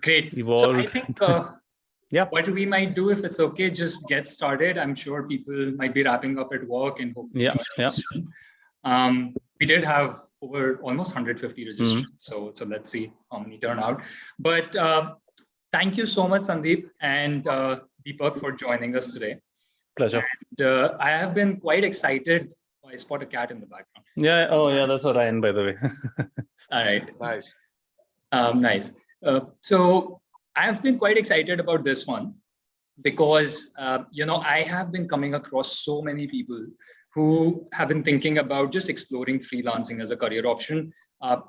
Great. So I think what we might do, if it's okay, just get started. I'm sure people might be wrapping up at work and hopefully join us soon. We did have over almost 150 registrants, so let's see how many turn out. But thank you so much, Sandeep and Deepak, for joining us today. Pleasure. And I have been quite excited. I spot a cat in the background. Yeah. Oh, yeah. That's Orion, by the way. All right. Nice. Nice. So I've been quite excited about this one because, I have been coming across so many people who have been thinking about just exploring freelancing as a career option,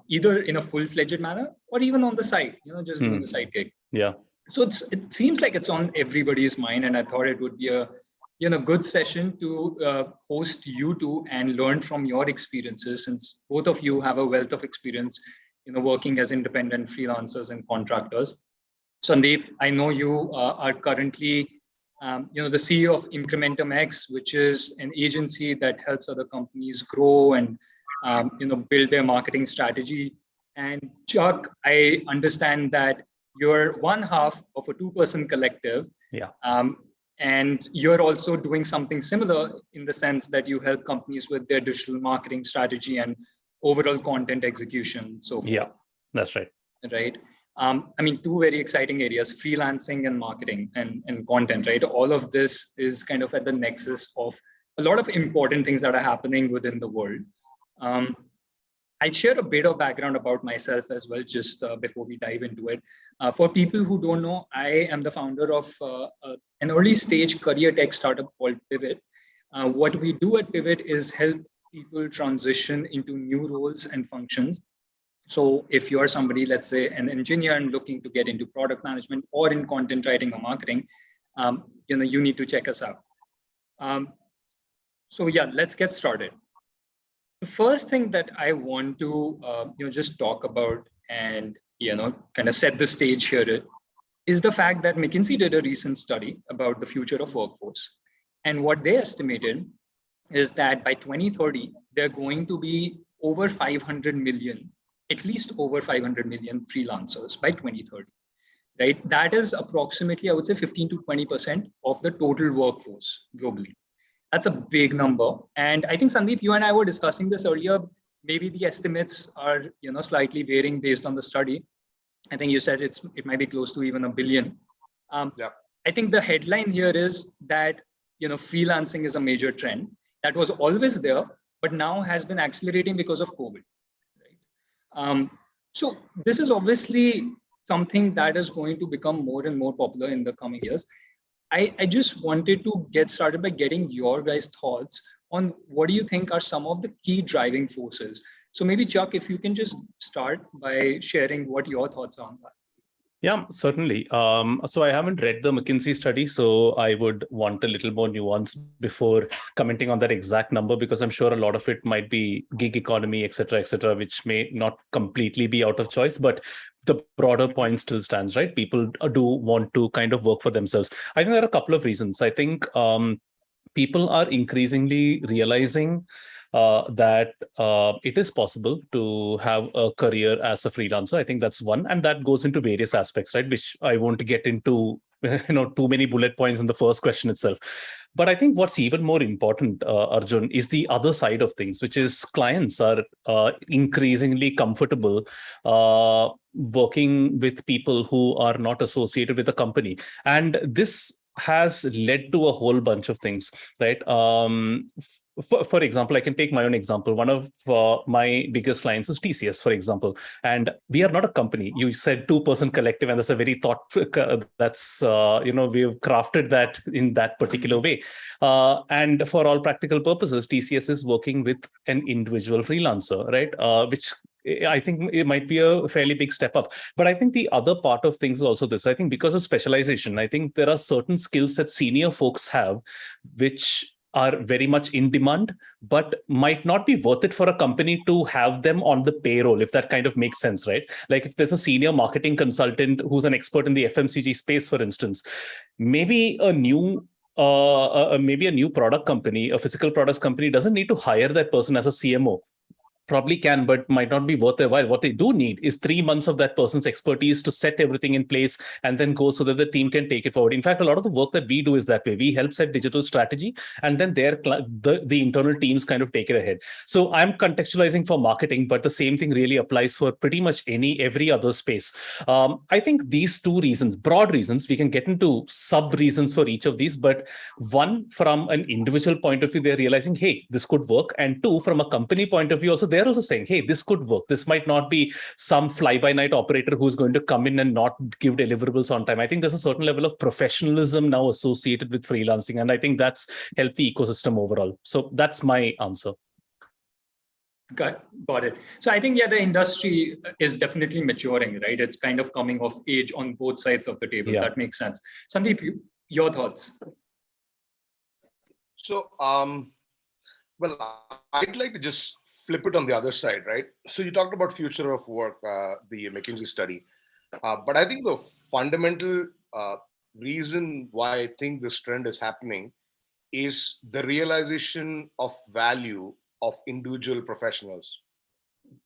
either in a full-fledged manner or even on the side, just doing a side gig. Yeah. So it seems like it's on everybody's mind, and I thought it would be a good session to host you two and learn from your experiences, since both of you have a wealth of experience, working as independent freelancers and contractors. Sandeep, I know you are currently, the CEO of Incrementum X, which is an agency that helps other companies grow and, build their marketing strategy. And Chuck, I understand that you're one half of a two-person collective. Yeah. And you're also doing something similar in the sense that you help companies with their digital marketing strategy and overall content execution. So yeah, that's right. Right. Two very exciting areas, freelancing and marketing and content, right? All of this is kind of at the nexus of a lot of important things that are happening within the world. I'd share a bit of background about myself as well, just before we dive into it. For people who don't know, I am the founder of an early stage career tech startup called Pivot. What we do at Pivot is help people transition into new roles and functions. So if you're somebody, let's say an engineer and looking to get into product management or in content writing or marketing, you need to check us out. So yeah, let's get started. The first thing that I want to just talk about and kind of set the stage here is the fact that McKinsey did a recent study about the future of workforce. And what they estimated is that by 2030, there are going to be over 500 million, at least over 500 million freelancers by 2030, right? That is approximately, I would say, 15 to 20% of the total workforce globally. That's a big number. And I think, Sandeep, you and I were discussing this earlier. Maybe the estimates are, slightly varying based on the study. I think you said it might be close to even 1 billion. Yeah. I think the headline here is that, freelancing is a major trend that was always there, but now has been accelerating because of COVID. Right? So this is obviously something that is going to become more and more popular in the coming years. I just wanted to get started by getting your guys' thoughts on what do you think are some of the key driving forces. So maybe Chuck, if you can just start by sharing what your thoughts are on that. Yeah, certainly. So I haven't read the McKinsey study, so I would want a little more nuance before commenting on that exact number, because I'm sure a lot of it might be gig economy, et cetera, which may not completely be out of choice, but the broader point still stands, right? People do want to kind of work for themselves. I think there are a couple of reasons. I think people are increasingly realizing that it is possible to have a career as a freelancer. I think that's one, and that goes into various aspects, right? Which I won't get into, too many bullet points in the first question itself. But I think what's even more important, Arjun, is the other side of things, which is clients are increasingly comfortable working with people who are not associated with the company. And this has led to a whole bunch of things, right? For example, I can take my own example. One of my biggest clients is TCS, for example, and we are not a company. You said two-person collective, and that's a very thought. That's we've crafted that in that particular way, and for all practical purposes, TCS is working with an individual freelancer, right? Which I think it might be a fairly big step up. But I think the other part of things is also this. I think because of specialization, I think there are certain skills that senior folks have, which are very much in demand, but might not be worth it for a company to have them on the payroll, if that kind of makes sense, right? Like if there's a senior marketing consultant who's an expert in the FMCG space, for instance, maybe a new product company, a physical products company doesn't need to hire that person as a CMO. probably can, but might not be worth their while. What they do need is 3 months of that person's expertise to set everything in place and then go so that the team can take it forward. In fact, a lot of the work that we do is that way. We help set digital strategy, and then the internal teams kind of take it ahead. So I'm contextualizing for marketing, but the same thing really applies for pretty much every other space. I think these two reasons, broad reasons, we can get into sub reasons for each of these, but one, from an individual point of view, they're realizing, hey, this could work. And two, from a company point of view, also, they're also saying, hey, this could work. This might not be some fly-by-night operator who's going to come in and not give deliverables on time. I think there's a certain level of professionalism now associated with freelancing, and I think that's helped the ecosystem overall. So that's my answer. Got it. So I think, yeah, the industry is definitely maturing, right? It's kind of coming of age on both sides of the table. Yeah. That makes sense. Sandeep, your thoughts? So, well, I'd like to just flip it on the other side, right? So you talked about future of work, the McKinsey study, but I think the fundamental reason why I think this trend is happening is the realization of value of individual professionals.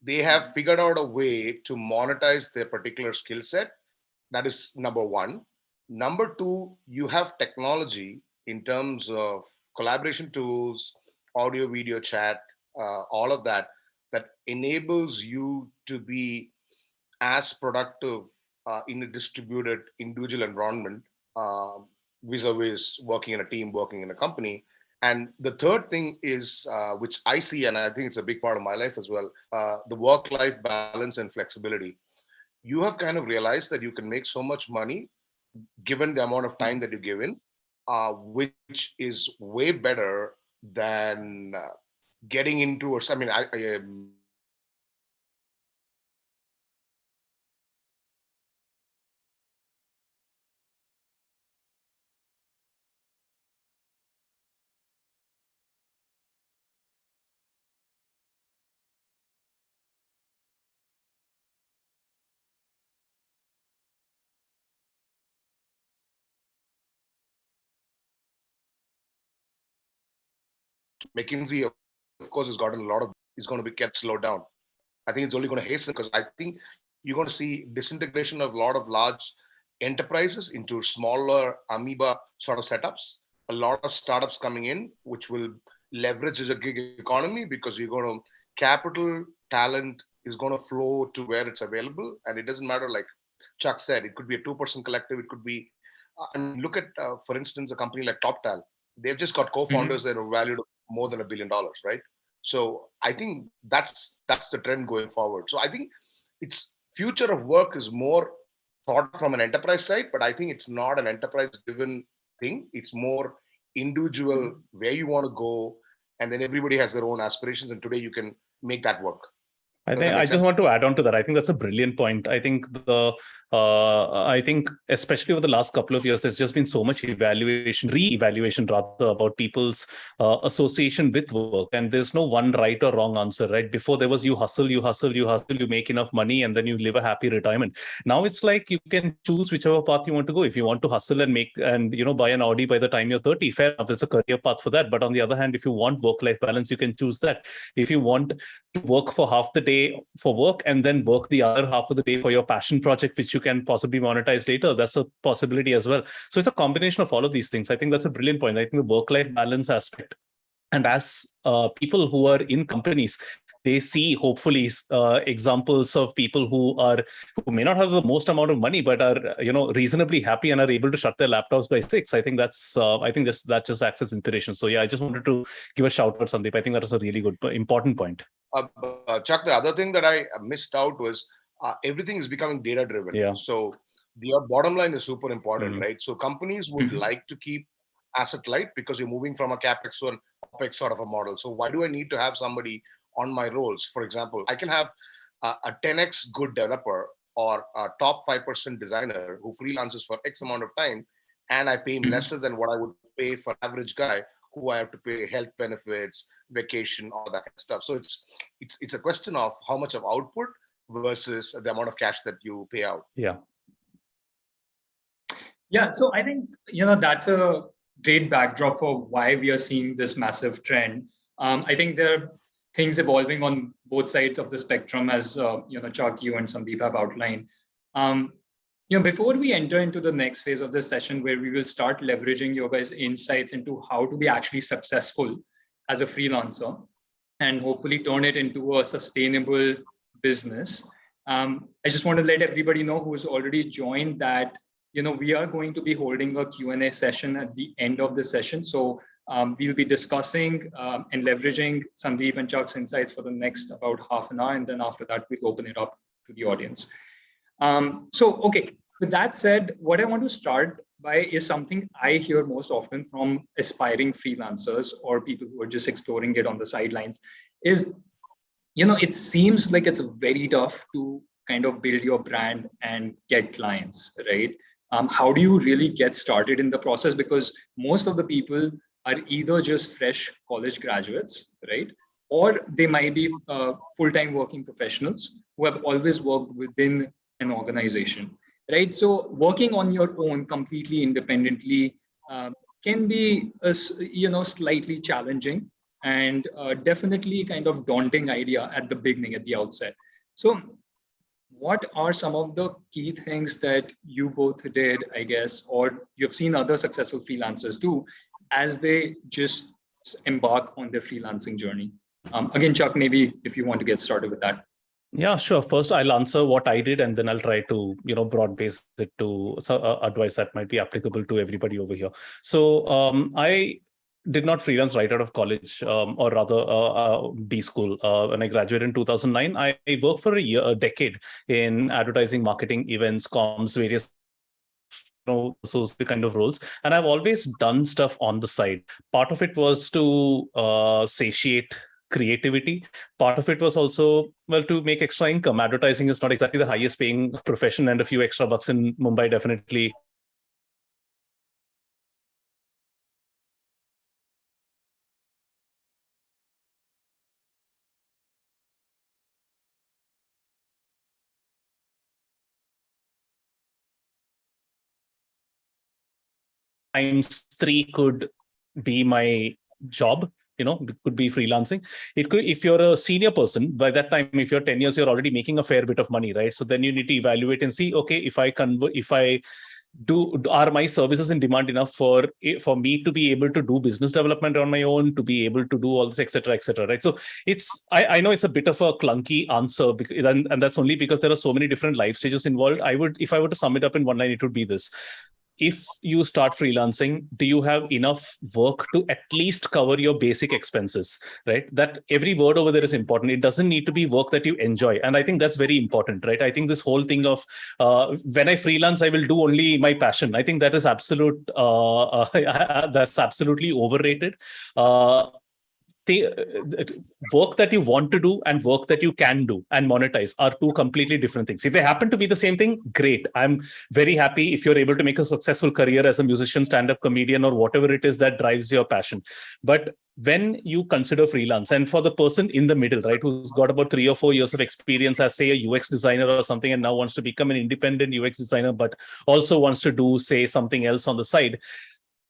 They have figured out a way to monetize their particular skill set. That is number one. Number two, you have technology in terms of collaboration tools, audio, video, chat, all of that, that enables you to be as productive in a distributed individual environment vis-a-vis working in a team, working in a company. And the third thing is, which I see, and I think it's a big part of my life as well, the work-life balance and flexibility. You have kind of realized that you can make so much money given the amount of time that you give in, which is way better than getting into, or I mean, McKinsey, of course, has gotten a lot of, is going to be kept slowed down. I think it's only going to hasten, because I think you're going to see disintegration of a lot of large enterprises into smaller amoeba sort of setups. A lot of startups coming in, which will leverage as a gig economy, because you're going to, capital, talent is going to flow to where it's available. And it doesn't matter, like Chuck said, it could be a 2% collective. It could be, and look at, for instance, a company like TopTal. They've just got co-founders that are valued more than $1 billion, right? So I think that's the trend going forward. So I think it's future of work is more thought from an enterprise side, but I think it's not an enterprise-driven thing. It's more individual, where you want to go, and then everybody has their own aspirations, and today you can make that work. I just want to add on to that. I think that's a brilliant point. I think I think especially over the last couple of years, there's just been so much re-evaluation rather, about people's association with work. And there's no one right or wrong answer, right? Before there was you hustle, you make enough money, and then you live a happy retirement. Now it's like you can choose whichever path you want to go. If you want to hustle and buy an Audi by the time you're 30, fair enough, there's a career path for that. But on the other hand, if you want work-life balance, you can choose that. If you want to work for half the day for work and then work the other half of the day for your passion project, which you can possibly monetize later, that's a possibility as well. So it's a combination of all of these things. I think that's a brilliant point. I think the work-life balance aspect, and as people who are in companies, they see hopefully examples of people who may not have the most amount of money, but are reasonably happy and are able to shut their laptops by 6. I think that just acts as inspiration. So yeah, I just wanted to give a shout out, Sandeep. I think that is a really good, important point. Chuck, the other thing that I missed out was everything is becoming data driven. Yeah. So your bottom line is super important, right? So companies would like to keep asset light, because you're moving from a capex to an opex sort of a model. So why do I need to have somebody on my roles? For example, I can have a 10x good developer or a top 5% designer who freelances for X amount of time, and I pay him lesser than what I would pay for average guy who I have to pay health benefits, vacation, all that kind of stuff. So it's a question of how much of output versus the amount of cash that you pay out. Yeah. Yeah. So I think, that's a great backdrop for why we are seeing this massive trend. I think there are things evolving on both sides of the spectrum, as Chuck, you and Sandeep have outlined. Before we enter into the next phase of this session, where we will start leveraging your guys' insights into how to be actually successful as a freelancer and hopefully turn it into a sustainable business, I just want to let everybody know who's already joined that we are going to be holding a Q&A session at the end of the session. So we'll be discussing and leveraging Sandeep and Chuck's insights for the next about half an hour, and then after that we'll open it up to the audience. Okay, with that said, what I want to start by is something I hear most often from aspiring freelancers or people who are just exploring it on the sidelines is, it seems like it's very tough to kind of build your brand and get clients, right? How do you really get started in the process? Because most of the people are either just fresh college graduates, right? Or they might be full-time working professionals who have always worked within an organization, right? So working on your own completely independently can be slightly challenging and definitely kind of daunting idea at the beginning, at the outset. So what are some of the key things that you both did, I guess, or you've seen other successful freelancers do as they just embark on their freelancing journey? Again, Chuck, maybe if you want to get started with that. Yeah, sure. First, I'll answer what I did, and then I'll try to, broad base it to advice that might be applicable to everybody over here. So I did not freelance right out of college, or rather B school. When I graduated in 2009, I worked for a decade in advertising, marketing, events, comms, various so kind of roles, and I've always done stuff on the side. Part of it was to satiate creativity. Part of it was also, to make extra income. Advertising is not exactly the highest paying profession, and a few extra bucks in Mumbai definitely times 3 could be my job. It could be freelancing. It could, if you're a senior person, by that time, if you're 10 years, you're already making a fair bit of money, right? So then you need to evaluate and see, okay, if I are my services in demand enough for me to be able to do business development on my own, to be able to do all this, etc., right? So I know it's a bit of a clunky answer, and that's only because there are so many different life stages involved. If I were to sum it up in one line, it would be this: if you start freelancing, do you have enough work to at least cover your basic expenses, right? That every word over there is important. It doesn't need to be work that you enjoy. And I think that's very important, right? I think this whole thing of when I freelance, I will do only my passion. I think that is that's absolutely overrated. Work that you want to do and work that you can do and monetize are two completely different things. If they happen to be the same thing, great. I'm very happy if you're able to make a successful career as a musician, stand-up comedian, or whatever it is that drives your passion. But when you consider freelance, and for the person in the middle, right, who's got about 3 or 4 years of experience as, say, a UX designer or something, and now wants to become an independent UX designer, but also wants to do, say, something else on the side,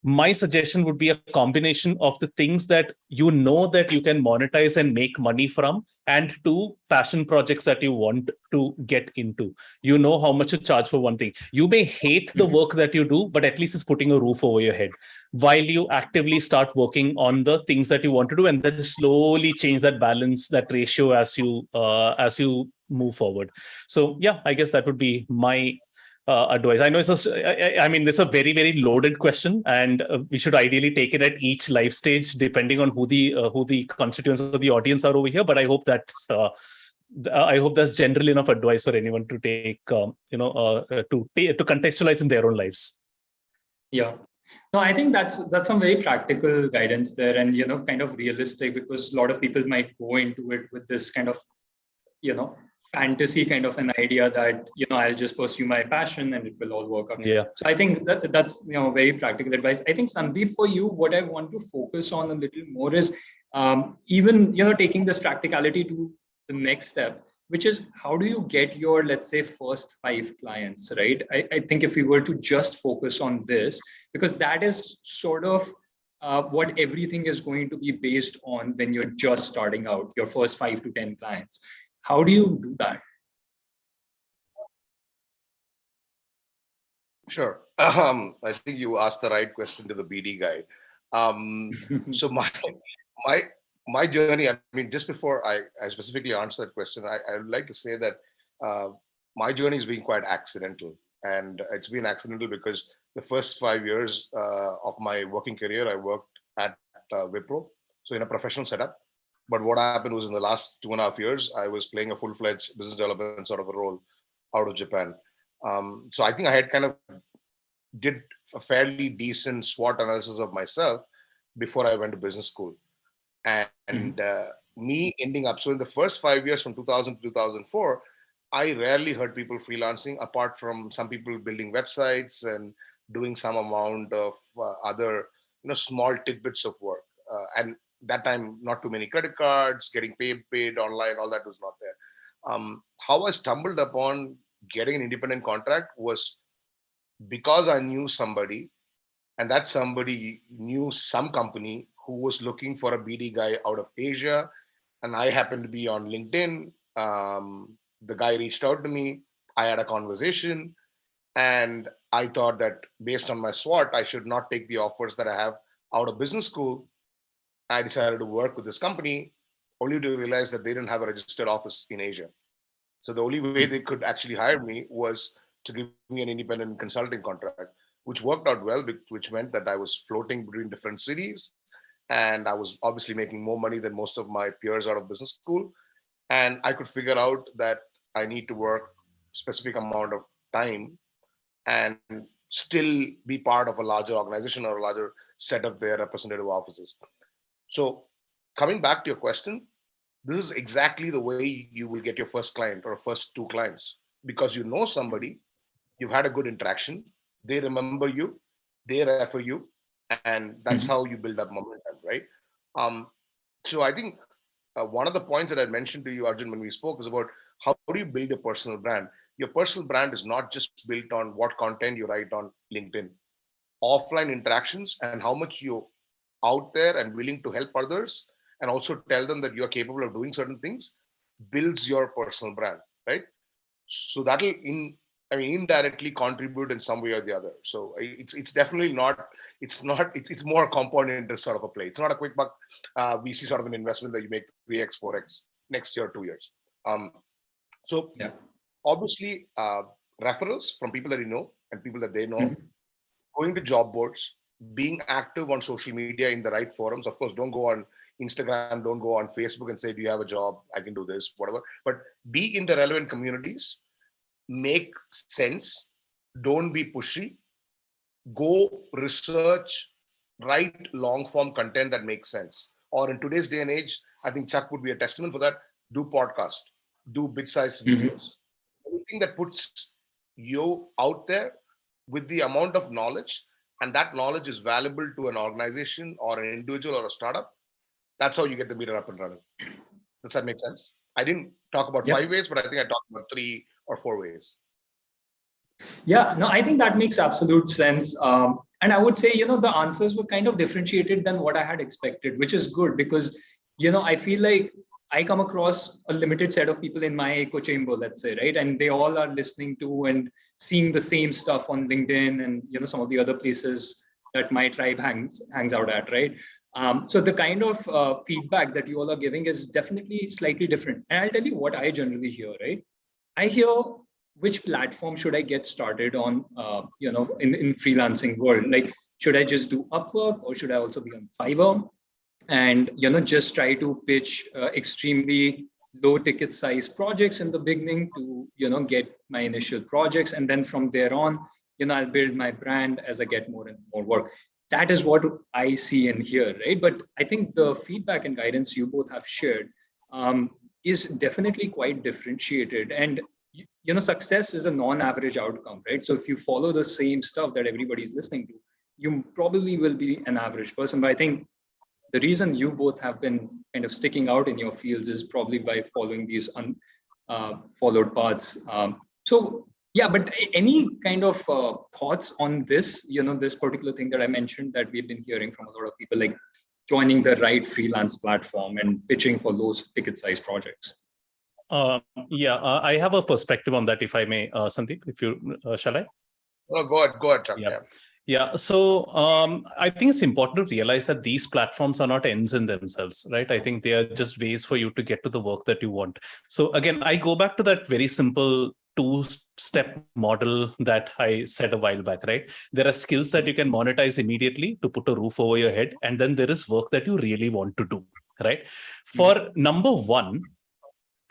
my suggestion would be a combination of the things that that you can monetize and make money from, and 2 passion projects that you want to get into. You know how much to charge for one thing. You may hate the work that you do, but at least it's putting a roof over your head while you actively start working on the things that you want to do, and then slowly change that balance, that ratio as you move forward. So yeah, I guess that would be my advice. I know this is a very, very loaded question, and we should ideally take it at each life stage, depending on who the constituents of the audience are over here. But I hope that that's general enough advice for anyone to take, to contextualize in their own lives. Yeah. No, I think that's some very practical guidance there, and kind of realistic, because a lot of people might go into it with this kind of fantasy kind of an idea that I'll just pursue my passion and it will all work out. Yeah. So I think that's very practical advice. I think, Sandeep, for you, what I want to focus on a little more is even taking this practicality to the next step, which is how do you get your, let's say, first 5 clients, right? I think if we were to just focus on this, because that is sort of what everything is going to be based on when you're just starting out, your first 5 to 10 clients. How do you do that? Sure. I think you asked the right question to the BD guy. So my my journey. I mean, just before I specifically answer that question, I would like to say that uh, my journey has been quite accidental, and it's been accidental because the first 5 years of my working career, I worked at Wipro, so in a professional setup. But what happened was in the last 2.5 years, I was playing a full-fledged business development sort of a role out of Japan. So I think I had kind of did a fairly decent SWOT analysis of myself before I went to business school. And me ending up, so in the first 5 years from 2000 to 2004, I rarely heard people freelancing apart from some people building websites and doing some amount of other, small tidbits of work. And that time, not too many credit cards, getting paid online, all that was not there. How I stumbled upon getting an independent contract was because I knew somebody, and that somebody knew some company who was looking for a BD guy out of Asia, and I happened to be on LinkedIn. The guy reached out to me. I had a conversation, and I thought that based on my SWOT, I should not take the offers that I have out of business school. I decided to work with this company, only to realize that they didn't have a registered office in Asia. So the only way they could actually hire me was to give me an independent consulting contract, which worked out well, which meant that I was floating between different cities, and I was obviously making more money than most of my peers out of business school. And I could figure out that I need to work specific amount of time and still be part of a larger organization or a larger set of their representative offices. So coming back to your question, this is exactly the way you will get your first client or first two clients, because you know somebody, you've had a good interaction, they remember you, they refer you, and that's how you build up momentum, right? um, so I think one of the points that I mentioned to you, Arjun, when we spoke, is about how do you build a personal brand. Your personal brand is not just built on what content you write on LinkedIn. Offline interactions and how much you're out there and willing to help others, and also tell them that you're capable of doing certain things, builds your personal brand, right? So that'll indirectly contribute in some way or the other. So it's definitely not, it's more a compound interest sort of a play. It's not a quick buck VC sort of an investment that you make 3x 4x next year, 2 years. So Yeah. obviously referrals from people that you know and people that they know, going to job boards, being active on social media in the right forums. Of course, don't go on Instagram, don't go on Facebook and say, do you have a job? I can do this, whatever. But be in the relevant communities, make sense, don't be pushy, go research, write long form content that makes sense. Or in today's day and age, I think Chuck would be a testament for that. Do podcast, do bit-sized videos, anything that puts you out there with the amount of knowledge, and that knowledge is valuable to an organization or an individual or a startup. That's how you get the meter up and running. Does that make sense? I didn't talk about 5 ways, but I think I talked about 3 or 4 ways. Yeah, no, I think that makes absolute sense. And I would say, the answers were kind of differentiated than what I had expected, which is good because, I feel like I come across a limited set of people in my echo chamber, let's say, right? And they all are listening to and seeing the same stuff on LinkedIn and, some of the other places that my tribe hangs out at, right? So the kind of feedback that you all are giving is definitely slightly different. And I'll tell you what I generally hear, right? I hear, which platform should I get started on, in freelancing world? Like, should I just do Upwork or should I also be on Fiverr? And, just try to pitch extremely low ticket size projects in the beginning to, get my initial projects. And then from there on, I'll build my brand as I get more and more work. That is what I see and hear, right? But I think the feedback and guidance you both have shared is definitely quite differentiated. And success is a non-average outcome, right? So if you follow the same stuff that everybody's listening to, you probably will be an average person. But I think the reason you both have been kind of sticking out in your fields is probably by following these followed paths. So Yeah, but any kind of thoughts on this, this particular thing that I mentioned that we've been hearing from a lot of people, like joining the right freelance platform and pitching for low ticket size projects? I have a perspective on that, if I may, Sandeep, if you shall I? Oh, go ahead, Chuck. Yeah. Yeah. So I think it's important to realize that these platforms are not ends in themselves, right? I think they are just ways for you to get to the work that you want. So again, I go back to that very simple two-step model that I said a while back, right? There are skills that you can monetize immediately to put a roof over your head. And then there is work that you really want to do, right? For number one,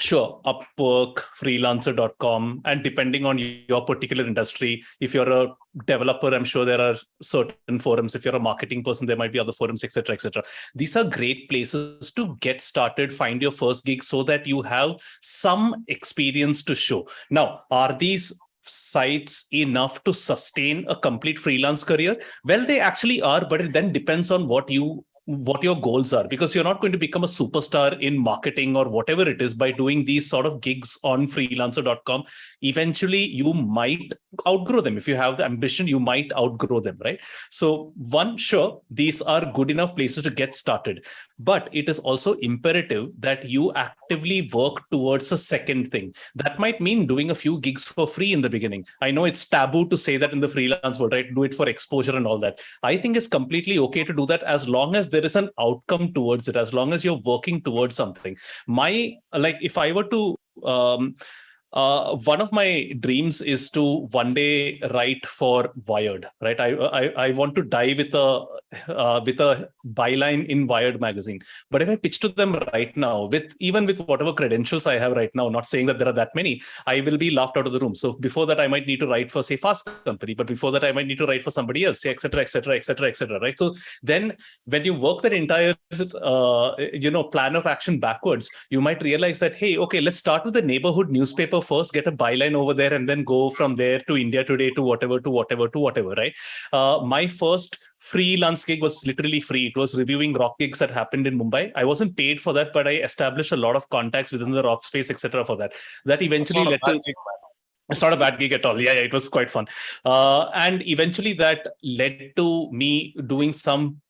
sure, Upwork, freelancer.com, and depending on your particular industry, if you're a developer, I'm sure there are certain forums. If you're a marketing person, there might be other forums, etc., etc. These are great places to get started, find your first gig so that you have some experience to show. Now, are these sites enough to sustain a complete freelance career? Well, they actually are, but it then depends on what your goals are, because you're not going to become a superstar in marketing or whatever it is by doing these sort of gigs on freelancer.com. Eventually you might outgrow them. If you have the ambition, you might outgrow them, right? So one, sure, these are good enough places to get started, but it is also imperative that you actively work towards a second thing. That might mean doing a few gigs for free in the beginning. I know it's taboo to say that in the freelance world, right? Do it for exposure and all that. I think it's completely okay to do that as long as there is an outcome towards it, as long as you're working towards something. If I were to one of my dreams is to one day write for Wired, right? I want to die with a byline in Wired magazine. But if I pitch to them right now, even with whatever credentials I have right now, not saying that there are that many, I will be laughed out of the room. So before that, I might need to write for, say, Fast Company, but before that, I might need to write for somebody else, et cetera, et cetera, et cetera, et cetera, right? So then when you work that entire plan of action backwards, you might realize that, hey, okay, let's start with the neighborhood newspaper first, get a byline over there, and then go from there to India Today, to whatever, right? My first freelance gig was literally free. It was reviewing rock gigs that happened in Mumbai. I wasn't paid for that, but I established a lot of contacts within the rock space, etc. for that. That eventually led to... It's not a bad gig at all. Yeah, it was quite fun. And eventually that led to me doing some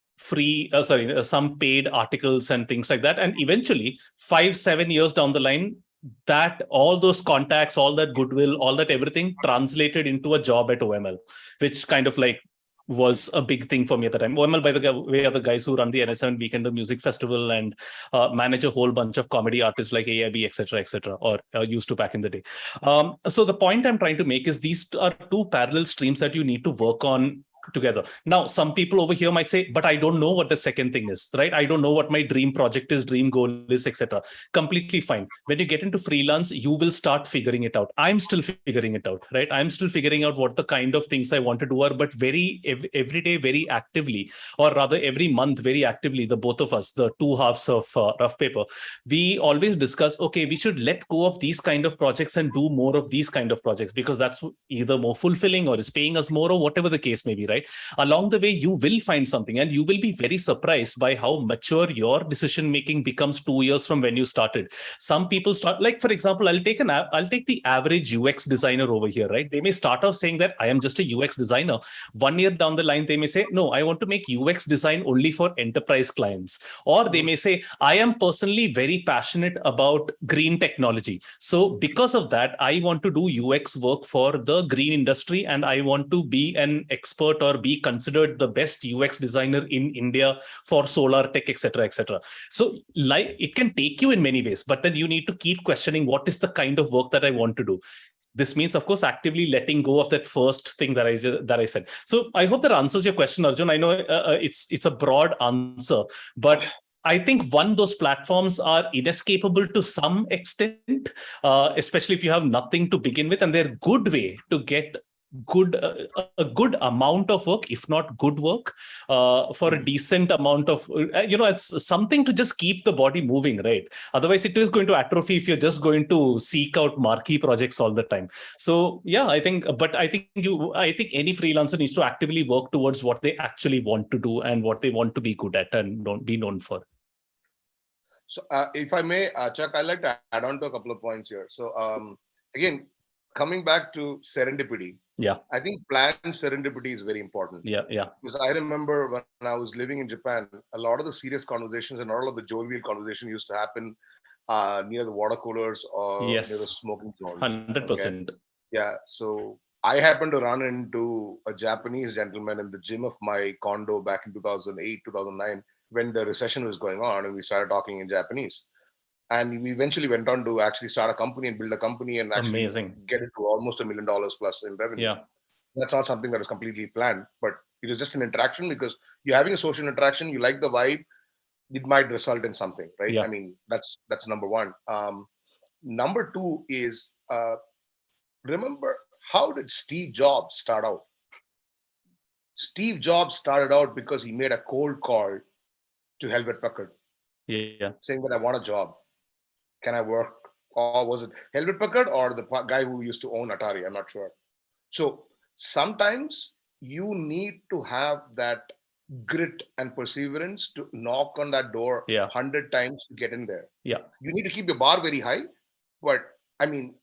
some paid articles and things like that. And eventually 5-7 years down the line, that all those contacts, all that goodwill, all that everything translated into a job at OML, which kind of like was a big thing for me at the time. OML, by the way, are the guys who run the NS7 Weekend of Music Festival and manage a whole bunch of comedy artists like AIB, etc., or used to back in the day. So the point I'm trying to make is these are two parallel streams that you need to work on together. Now, some people over here might say, but I don't know what the second thing is, right? I don't know what my dream project is, dream goal is, etc. Completely fine. When you get into freelance, you will start figuring it out. I'm still figuring it out, right? I'm still figuring out what the kind of things I want to do are, but every day, very actively, or rather every month, very actively, the both of us, the two halves of Rough Paper, we always discuss, okay, we should let go of these kind of projects and do more of these kind of projects, because that's either more fulfilling or is paying us more, or whatever the case may be, right? Along the way, you will find something, and you will be very surprised by how mature your decision making becomes 2 years from when you started. Some people start, like, for example, I'll take the average UX designer over here, right? They may start off saying that I am just a UX designer. 1 year down the line, they may say, no, I want to make UX design only for enterprise clients. Or they may say, I am personally very passionate about green technology. So because of that, I want to do UX work for the green industry, and I want to be an expert or be considered the best UX designer in India for solar tech, etc., etc. So like, it can take you in many ways, but then you need to keep questioning, what is the kind of work that I want to do? This means, of course, actively letting go of that first thing that I said. So I hope that answers your question, Arjun. I know it's a broad answer, but I think those platforms are inescapable to some extent, especially if you have nothing to begin with, and they're a good way to get a good amount of work, if not good work, for a decent amount of, it's something to just keep the body moving, right? Otherwise, it is going to atrophy if you're just going to seek out marquee projects all the time. So yeah, I think any freelancer needs to actively work towards what they actually want to do and what they want to be good at and don't be known for. So if I may, Chuck, I'd like to add on to a couple of points here. So again, coming back to serendipity, Yeah. I think planned serendipity is very important. Yeah. Yeah. Because I remember when I was living in Japan, a lot of the serious conversations and all of the jovial conversation used to happen near the water coolers or near the Yes. smoking zones. Okay. 100%. Yeah. So I happened to run into a Japanese gentleman in the gym of my condo back in 2008, 2009, when the recession was going on, and we started talking in Japanese. And we eventually went on to actually start a company and build a company and actually Amazing. get it to almost $1 million plus in revenue. Yeah. That's not something that was completely planned, but it was just an interaction because you're having a social interaction, you like the vibe, it might result in something, right? Yeah. I mean, that's number one. Number two is remember, how did Steve Jobs start out? Steve Jobs started out because he made a cold call to Helvet Packard Yeah. saying that I want a job. Can I work? Or was it Helvet Packard or the guy who used to own Atari? I'm not sure. So sometimes you need to have that grit and perseverance to knock on that door Yeah. 100 times to get in there. Yeah. You need to keep your bar very high. But I mean,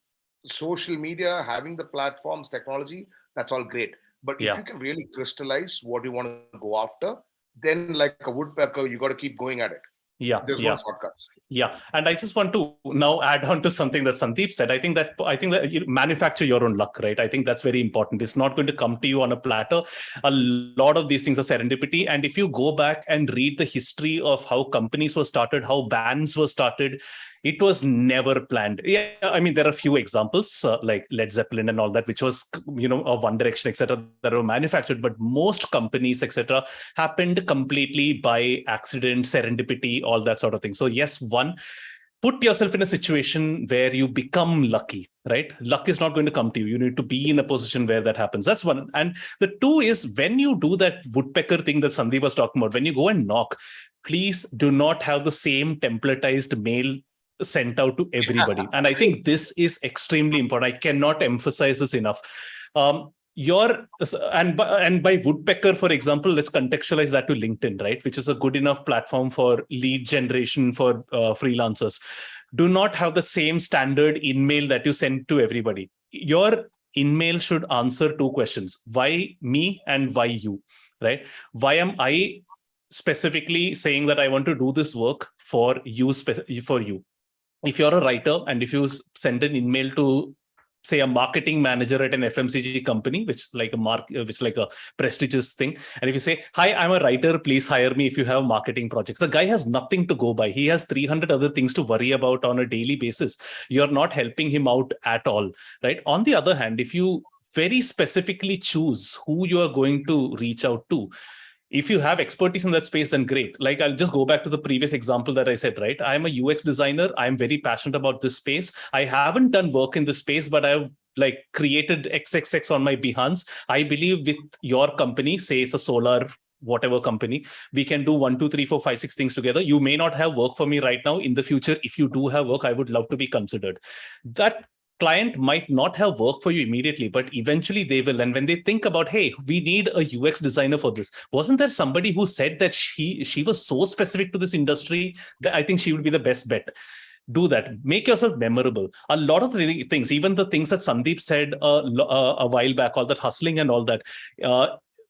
social media, having the platforms, technology, that's all great. But if Yeah. you can really crystallize what you want to go after, then like a woodpecker, you got to keep going at it. Yeah. There's no shortcuts. Yeah, and I just want to now add on to something that Sandeep said. I think that you manufacture your own luck, right? I think that's very important. It's not going to come to you on a platter. A lot of these things are serendipity, and if you go back and read the history of how companies were started, how bands were started, it was never planned. Yeah, I mean there are a few examples like Led Zeppelin and all that, which was of One Direction, etc., that were manufactured, but most companies, etc., happened completely by accident, serendipity, all that sort of thing. So yes, one, put yourself in a situation where you become lucky, right? Luck is not going to come to you. You need to be in a position where that happens. That's one. And the two is, when you do that woodpecker thing that Sandeep was talking about, when you go and knock, please do not have the same templatized mail sent out to everybody. And I think this is extremely important. I cannot emphasize this enough. By woodpecker, for example, let's contextualize that to LinkedIn, right, which is a good enough platform for lead generation for freelancers. Do not have the same standard in-mail that you send to everybody. Your in-mail should answer two questions: why me and why you, right? Why am I specifically saying that I want to do this work for you, for you? If you're a writer and if you send an email to, say, a marketing manager at an FMCG company, which like a prestigious thing, and if you say, "Hi, I'm a writer, please hire me if you have marketing projects," the guy has nothing to go by. He has 300 other things to worry about on a daily basis. You're not helping him out at all, right? On the other hand, if you very specifically choose who you are going to reach out to, if you have expertise in that space, then great. Like, I'll just go back to the previous example that I said, right? I'm a UX designer. I'm very passionate about this space. I haven't done work in this space, but I've created XXX on my Behance. I believe with your company, say it's a solar whatever company, we can do 1, 2, 3, 4, 5, 6 things together. You may not have work for me right now. In the future, if you do have work, I would love to be considered. That client might not have work for you immediately, but eventually they will. And when they think about, hey, we need a UX designer for this, wasn't there somebody who said that she was so specific to this industry that I think she would be the best bet? Do that. Make yourself memorable. A lot of the things, even the things that Sandeep said a while back, all that hustling and all that,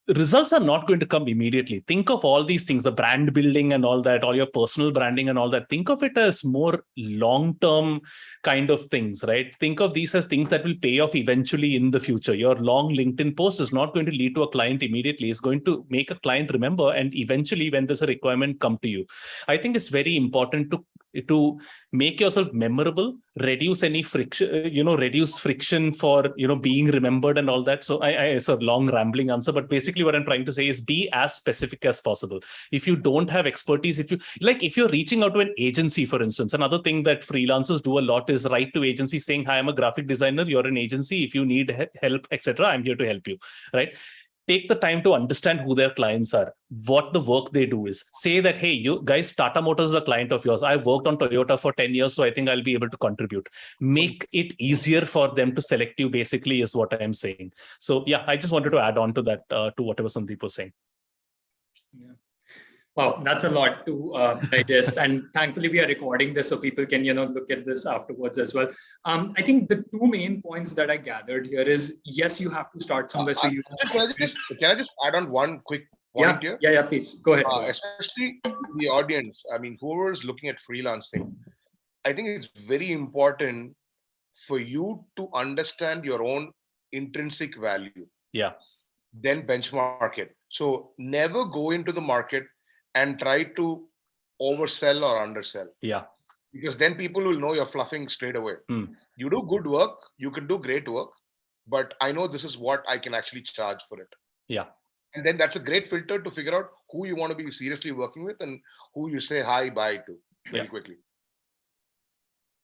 results are not going to come immediately. Think of all these things, the brand building and all that, all your personal branding and all that. Think of it as more long-term kind of things, right? Think of these as things that will pay off eventually in the future. Your long LinkedIn post is not going to lead to a client immediately. It's going to make a client remember, and eventually when there's a requirement, come to you. I think it's very important to make yourself memorable, reduce any friction, reduce friction for, being remembered and all that. So it's a long rambling answer, but basically what I'm trying to say is be as specific as possible. If you don't have expertise, if you're reaching out to an agency, for instance, another thing that freelancers do a lot is write to agencies saying, "Hi, I'm a graphic designer. You're an agency. If you need help, etc., I'm here to help you," right? Take the time to understand who their clients are, what the work they do is. Say that, "Hey, you guys, Tata Motors is a client of yours. I've worked on Toyota for 10 years, so I think I'll be able to contribute." Make it easier for them to select you, basically, is what I'm saying. So yeah, I just wanted to add on to that, to whatever Sandeep was saying. Yeah. Wow, that's a lot to digest. And thankfully, we are recording this so people can, look at this afterwards as well. I think the two main points that I gathered here is, yes, you have to start somewhere. So you can I just add on one quick point here? Yeah, please go ahead. Especially the audience. I mean, whoever is looking at freelancing, I think it's very important for you to understand your own intrinsic value. Yeah. Then benchmark it. So never go into the market and try to oversell or undersell. Yeah. Because then people will know you're fluffing straight away. You do good work, you can do great work, but I know this is what I can actually charge for it. Yeah. And then that's a great filter to figure out who you want to be seriously working with and who you say hi, bye to very quickly.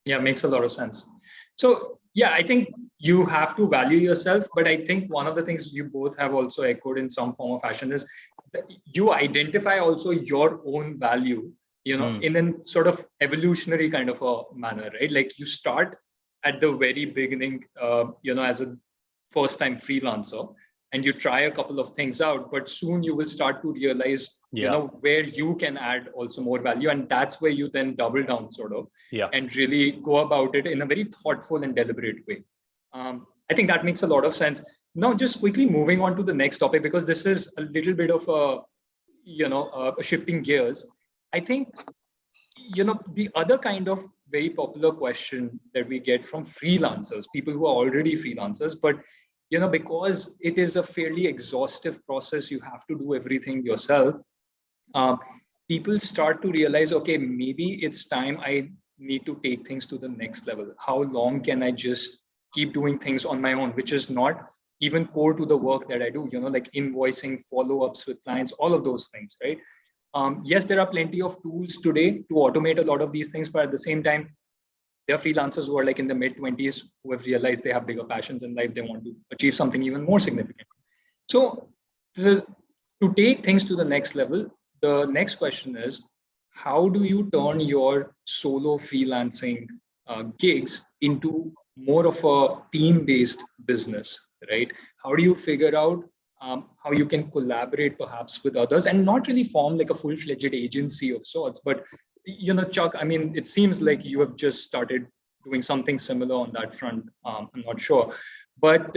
Yeah, makes a lot of sense. So yeah, I think you have to value yourself, but I think one of the things you both have also echoed in some form of fashion is that you identify also your own value, in a sort of evolutionary kind of a manner, right? Like you start at the very beginning, as a first-time freelancer, and you try a couple of things out, but soon you will start to realize, where you can add also more value. And that's where you then double down sort of, and really go about it in a very thoughtful and deliberate way. I think that makes a lot of sense. Now, just quickly moving on to the next topic, because this is a little bit of a shifting gears. I think, the other kind of very popular question that we get from freelancers, people who are already freelancers, but because it is a fairly exhaustive process, you have to do everything yourself. People start to realize, okay, maybe it's time I need to take things to the next level. How long can I just keep doing things on my own, which is not even core to the work that I do, like invoicing, follow-ups with clients, all of those things, right? Yes, there are plenty of tools today to automate a lot of these things, but at the same time, there are freelancers who are like in the mid-20s who have realized they have bigger passions in life. They want to achieve something even more significant. So to take things to the next level, the next question is, how do you turn your solo freelancing gigs into more of a team-based business, right? How do you figure out how you can collaborate perhaps with others and not really form like a full-fledged agency of sorts, but Chuck, I mean, it seems like you have just started doing something similar on that front. I'm not sure, but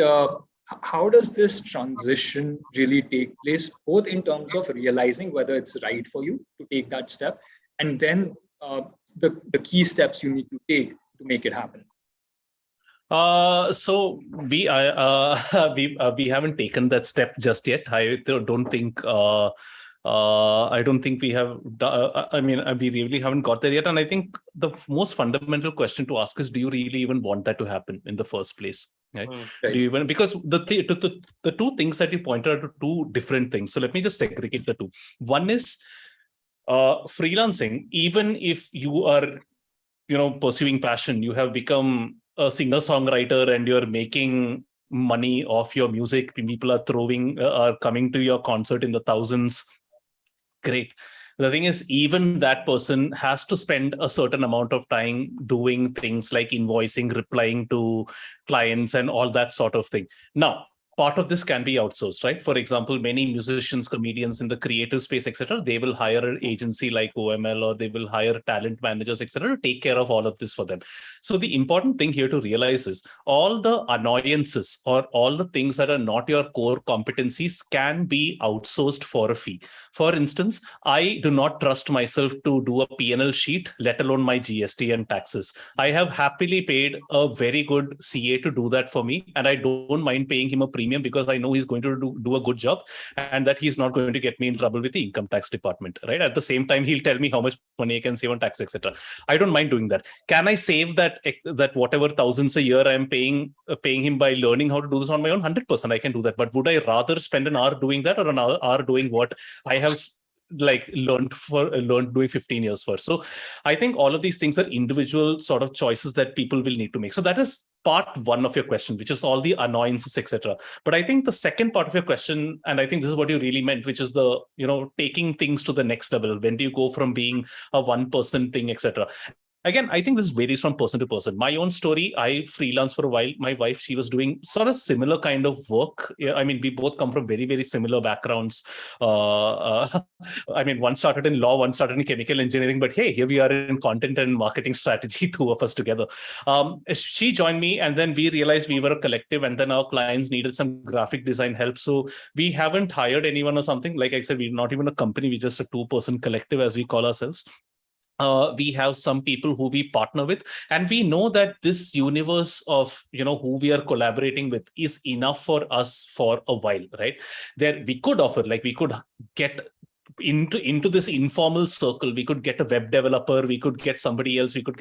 how does this transition really take place, both in terms of realizing whether it's right for you to take that step, and then the key steps you need to take to make it happen? So we haven't taken that step just yet. I don't think we have. We really haven't got there yet. And I think the most fundamental question to ask is: do you really even want that to happen in the first place? Right? Right. Do you even, because the two things that you pointed out are two different things. So let me just segregate the two. One is freelancing. Even if you are, pursuing passion, you have become a singer-songwriter and you're making money off your music. People are coming to your concert in the thousands. Great. The thing is, even that person has to spend a certain amount of time doing things like invoicing, replying to clients, and all that sort of thing. Now, part of this can be outsourced, right? For example, many musicians, comedians in the creative space, etc., they will hire an agency like OML, or they will hire talent managers, etc., to take care of all of this for them. So the important thing here to realize is all the annoyances or all the things that are not your core competencies can be outsourced for a fee. For instance, I do not trust myself to do a P&L sheet, let alone my GST and taxes. I have happily paid a very good CA to do that for me, and I don't mind paying him a premium because I know he's going to do a good job and that he's not going to get me in trouble with the income tax department, right? At the same time, he'll tell me how much money I can save on tax, etc. I don't mind doing that. Can I save that whatever thousands a year I'm paying him by learning how to do this on my own? 100% I can do that. But would I rather spend an hour doing that or an hour doing what I have learned doing 15 years for? So I think all of these things are individual sort of choices that people will need to make. So that is part one of your question, which is all the annoyances, etc. But I think the second part of your question, and I think this is what you really meant, which is the taking things to the next level. When do you go from being a one-person thing, etc.? Again, I think this varies from person to person. My own story, I freelanced for a while. My wife, she was doing sort of similar kind of work. I mean, we both come from very, very similar backgrounds. I mean, one started in law, one started in chemical engineering, but hey, here we are in content and marketing strategy, two of us together. She joined me, and then we realized we were a collective, and then our clients needed some graphic design help. So we haven't hired anyone or something. Like I said, we're not even a company. We're just a 2-person collective, as we call ourselves. We have some people who we partner with, and we know that this universe of who we are collaborating with is enough for us for a while, right? There we could offer, like, we could get into this informal circle. We could get a web developer, we could get somebody else, we could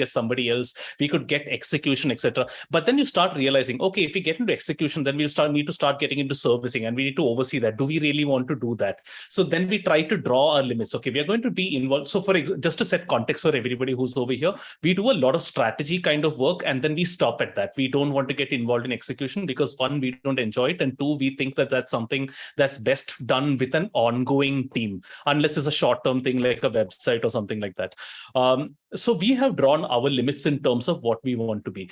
get execution, etc. But then you start realizing, okay, if we get into execution, then we'll need to start getting into servicing, and we need to oversee that. Do we really want to do that? So then we try to draw our limits. Okay, we are going to be involved. So just to set context for everybody who's over here, we do a lot of strategy kind of work, and then we stop at that. We don't want to get involved in execution because, one, we don't enjoy it, and two, we think that that's something that's best done with an ongoing team, unless it's a short-term thing like a website or something like that. So we have drawn our limits in terms of what we want to be.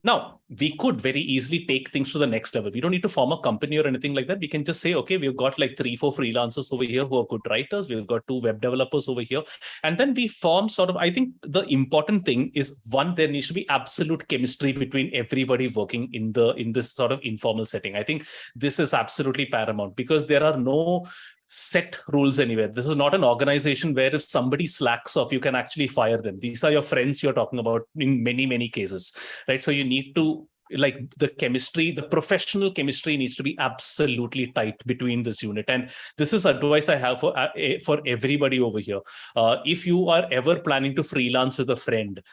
Now, we could very easily take things to the next level. We don't need to form a company or anything like that. We can just say, okay, we've got like 3-4 freelancers over here who are good writers. We've got 2 web developers over here. And then we form sort of, I think the important thing is, one, there needs to be absolute chemistry between everybody working in this sort of informal setting. I think this is absolutely paramount, because there are no set rules anywhere. This is not an organization where if somebody slacks off, you can actually fire them. These are your friends you're talking about in many, many cases, right? So you need to, like, the chemistry, the professional chemistry needs to be absolutely tight between this unit. And this is advice I have for everybody over here. If you are ever planning to freelance with a friend,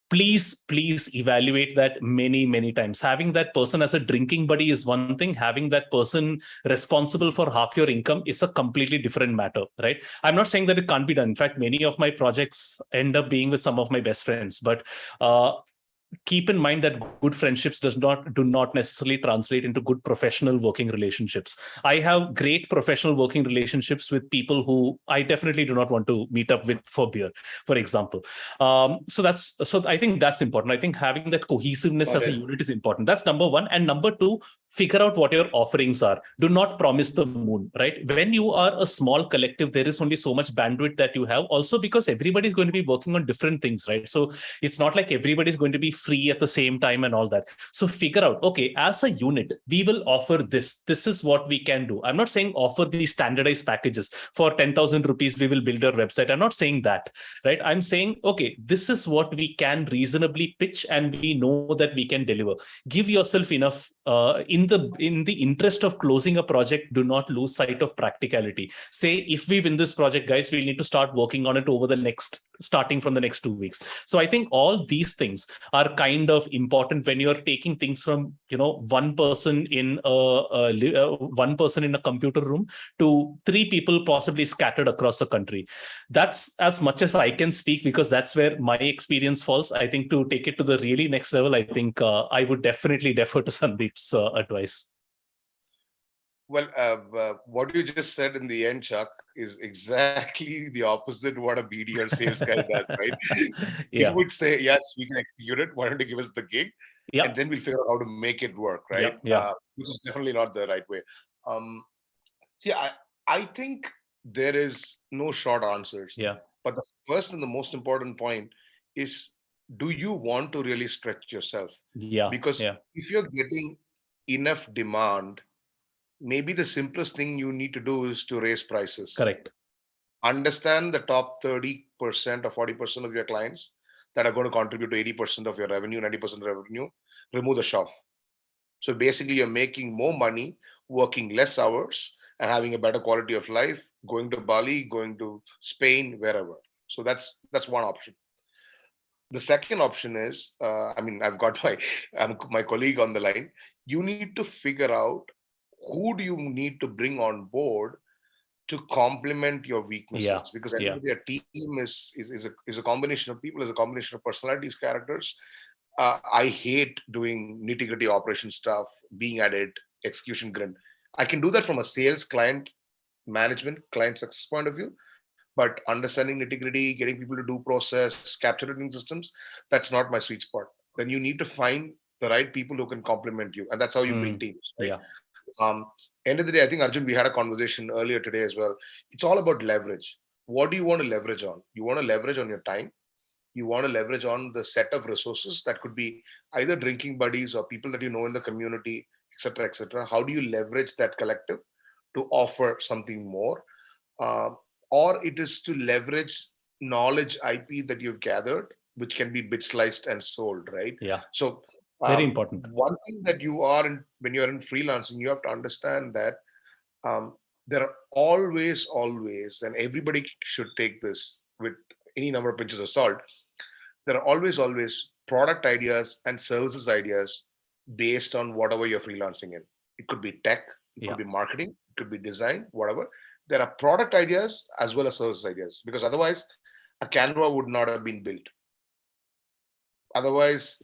please evaluate that many times. Having that person as a drinking buddy is one thing. Having that person responsible for half your income is a completely different matter, right? I'm not saying that it can't be done. In fact, many of my projects end up being with some of my best friends, but keep in mind that good friendships do not necessarily translate into good professional working relationships. I have great professional working relationships with people who I definitely do not want to meet up with for beer, for example. So I think that's important. I think having that cohesiveness as a unit is important. That's number one. And number two, figure out what your offerings are. Do not promise the moon, right? When you are a small collective, there is only so much bandwidth that you have. Also, because everybody's going to be working on different things, right? So it's not like everybody's going to be free at the same time and all that. So figure out, okay, as a unit, we will offer this. This is what we can do. I'm not saying offer these standardized packages. For 10,000 rupees, we will build your website. I'm not saying that, right? I'm saying, okay, this is what we can reasonably pitch, and we know that we can deliver. Give yourself enough. In the interest of closing a project, do not lose sight of practicality. Say, if we win this project, guys, we'll need to start working on it starting from the next 2 weeks. So I think all these things are kind of important when you're taking things from one person in a computer room to 3 people possibly scattered across the country. That's as much as I can speak, because that's where my experience falls. I think to take it to the really next level, I think I would definitely defer to Sandeep's advice. Well, what you just said in the end, Chuck, is exactly the opposite what a BD or sales guy does, right? He would say, yes, we can execute it. Why don't you give us the gig? Yeah. And then we'll figure out how to make it work, right? Which is definitely not the right way. See, I think there is no short answers. Yeah. But the first and the most important point is, do you want to really stretch yourself? Yeah. Because if you're getting enough demand, maybe the simplest thing you need to do is to raise prices. Correct. Understand the top 30% or 40% of your clients that are going to contribute to 80% of your revenue, 90% of revenue. Remove the shop. So basically, you're making more money, working less hours, and having a better quality of life, going to Bali, going to Spain, wherever. So that's one option. The second option is, I've got my colleague on the line. You need to figure out who do you need to bring on board to complement your weaknesses, because a team is a combination of people, is a combination of personalities, characters. I hate doing nitty-gritty operation stuff, being at it, execution grin. I can do that from a sales, client management, client success point of view, but understanding nitty-gritty, getting people to do process, capturing systems, that's not my sweet spot. Then you need to find the right people who can complement you, and that's how you build teams, right? Yeah. Um, End of the day, I think Arjun, we had a conversation earlier today as well. It's all about leverage. What do you want to leverage on? You want to leverage on your time. You want to leverage on the set of resources that could be either drinking buddies or people that you know in the community, etc., etc. How do you leverage that collective to offer something more? Uh, or it is to leverage knowledge IP that you've gathered, which can be bit sliced and sold, right? Yeah. So Very important. one thing that you are in when you're in freelancing, you have to understand that there are always, and everybody should take this with any number of pinches of salt. There are always product ideas and services ideas based on whatever you're freelancing in. It could be tech, it could be marketing, it could be design, whatever. There are product ideas as well as service ideas, because otherwise a Canva would not have been built. Otherwise,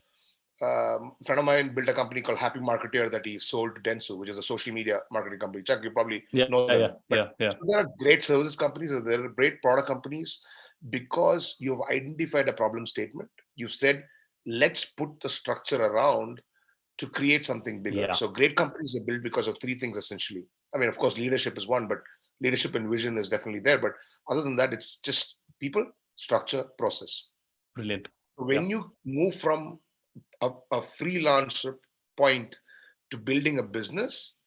a friend of mine built a company called Happy Marketeer that he sold to Dentsu, which is a social media marketing company. Chuck, you probably know them. Yeah. So there are great services companies, or there are great product companies, because you've identified a problem statement. You said, let's put the structure around to create something bigger. Yeah. So great companies are built because of three things essentially. I mean, of course, leadership is one, but leadership and vision is definitely there. But other than that, it's just people, structure, process. Brilliant. When you move from a freelancer point to building a business,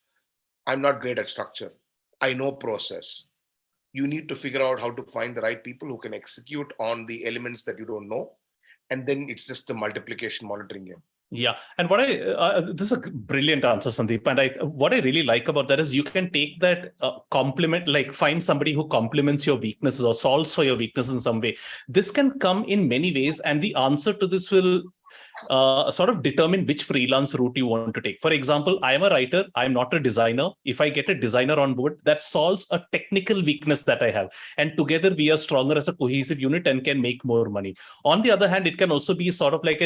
I'm not great at structure. I know process. You need to figure out how to find the right people who can execute on the elements that you don't know. And then it's just the multiplication monitoring game. Yeah, and what this is a brilliant answer, Sandeep. And what I really like about that is you can take that compliment, like find somebody who complements your weaknesses or solves for your weaknesses in some way. This can come in many ways, and the answer to this will sort of determine which freelance route you want to take. For example, I am a writer. I'm not a designer. If I get a designer on board, that solves a technical weakness that I have. And together we are stronger as a cohesive unit and can make more money. On the other hand, it can also be sort of like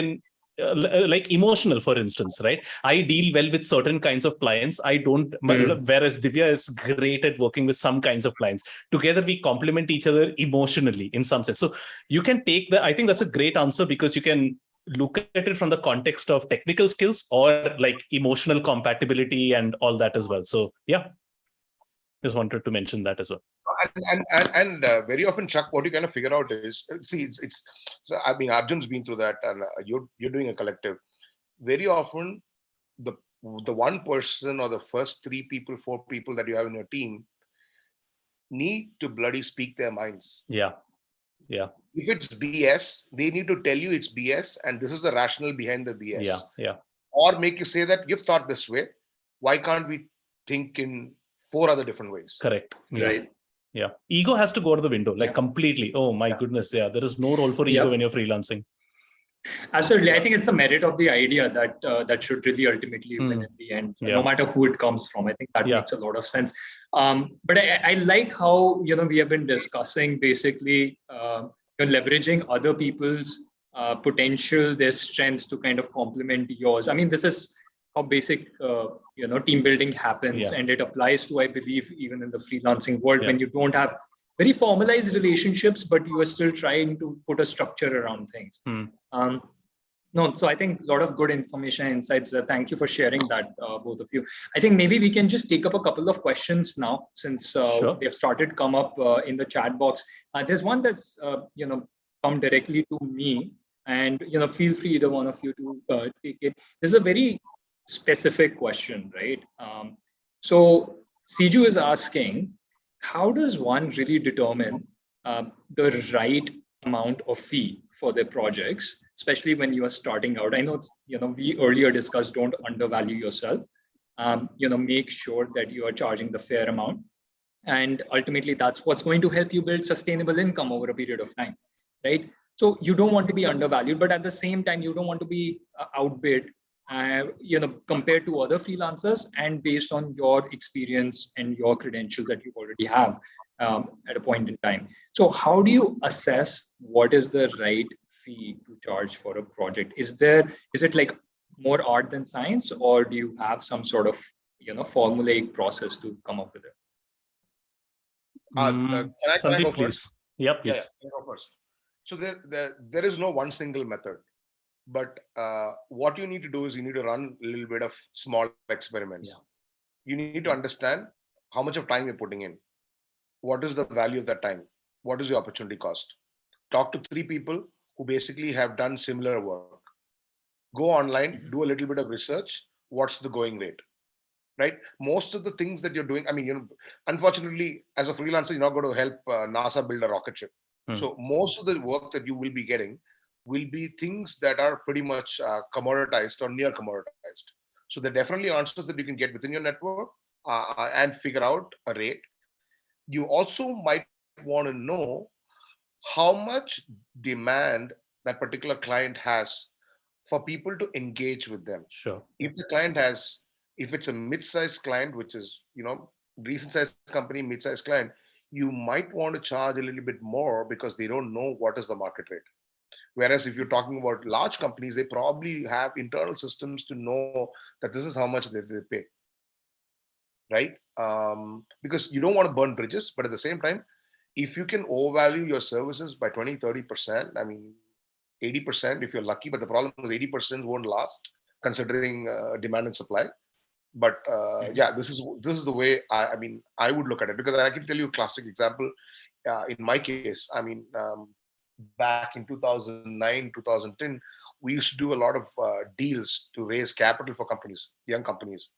like emotional, for instance, right? I deal well with certain kinds of clients. I don't, whereas Divya is great at working with some kinds of clients. Together, we complement each other emotionally in some sense. So you can take I think that's a great answer, because you can look at it from the context of technical skills or like emotional compatibility and all that as well. So yeah, just wanted to mention that as well. And very often, Chuck, what you kind of figure out is, see, it's so I mean, Arjun's been through that, and you're doing a collective. Very often, the one person or the first 3 people, 4 people that you have in your team need to bloody speak their minds. Yeah. If it's BS, they need to tell you it's BS, and this is the rationale behind the BS. Yeah. Or make you say that you've thought this way. Why can't we think in 4 other different ways? Correct. Right. Yeah. Ego has to go out of the window, like completely. Oh my goodness. Yeah. There is no role for ego when you're freelancing. Absolutely. I think it's the merit of the idea that that should really ultimately win in the end, no matter who it comes from. I think that makes a lot of sense. But I like how, we have been discussing basically leveraging other people's potential, their strengths to kind of complement yours. I mean, this is how basic, team building happens. And it applies to, I believe, even in the freelancing world, when you don't have very formalized relationships, but you are still trying to put a structure around things. So I think a lot of good information and insights. Thank you for sharing that, both of you. I think maybe we can just take up a couple of questions now, since they've started come up in the chat box. There's one that's, come directly to me, and, feel free, either one of you, to take it. This is a very specific question, right? So Siju is asking, how does one really determine the right amount of fee for their projects, especially when you are starting out? I know, we earlier discussed, don't undervalue yourself. Make sure that you are charging the fair amount. And ultimately, that's what's going to help you build sustainable income over a period of time, right? So you don't want to be undervalued, but at the same time, you don't want to be outbid, compared to other freelancers, and based on your experience and your credentials that you already have at a point in time. So how do you assess what is the right fee to charge for a project? Is it like more art than science, or do you have some sort of, formulaic process to come up with it? Can I go first? Yeah, please. You go first. So there is no one single method, but what you need to do is you need to run a little bit of small experiments. Yeah. You need to understand how much of time you're putting in. What is the value of that time? What is the opportunity cost? Talk to 3 people who basically have done similar work. Go online, do a little bit of research. What's the going rate? Right? Most of the things that you're doing, I mean, unfortunately, as a freelancer, you're not going to help NASA build a rocket ship. So most of the work that you will be getting will be things that are pretty much commoditized or near commoditized. So there are definitely answers that you can get within your network and figure out a rate. You also might want to know how much demand that particular client has for people to engage with them. Sure. If the client has, if it's a mid-sized client, which is, recent sized company, mid-sized client, you might want to charge a little bit more because they don't know what is the market rate. Whereas if you're talking about large companies, they probably have internal systems to know that this is how much they pay, right? Because you don't want to burn bridges, but at the same time, if you can overvalue your services by 20, 30%, I mean, 80% if you're lucky, but the problem is 80% won't last considering demand and supply. But yeah, this is the way I would look at it, because I can tell you a classic example. In my case, I mean, back in 2009, 2010, we used to do a lot of deals to raise capital for companies, young companies.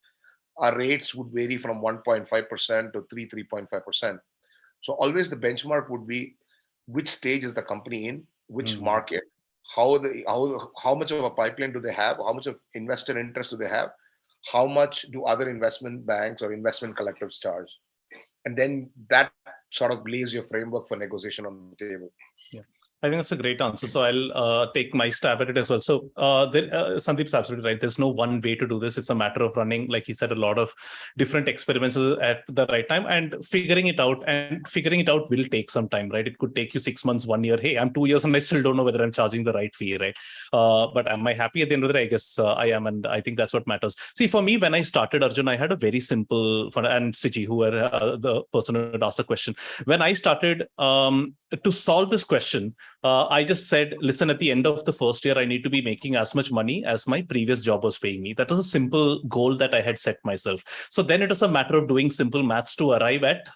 Our rates would vary from 1.5% to 3.5%. So always the benchmark would be which stage is the company in, which market, how much of a pipeline do they have, how much of investor interest do they have, how much do other investment banks or investment collectives charge, and then that sort of lays your framework for negotiation on the table. Yeah. I think that's a great answer. So I'll take my stab at it as well. So Sandeep's absolutely right. There's no one way to do this. It's a matter of running, like he said, a lot of different experiments at the right time and figuring it out. And figuring it out will take some time, right? It could take you 6 months, 1 year. Hey, I'm 2 years and I still don't know whether I'm charging the right fee, right? But am I happy at the end of the day? I guess I am. And I think that's what matters. See, for me, when I started, Arjun, I had a very simple, and Siji, who were the person who had asked the question. When I started to solve this question, I just said, listen, at the end of the first year, I need to be making as much money as my previous job was paying me. That was a simple goal that I had set myself. So then it was a matter of doing simple maths to arrive at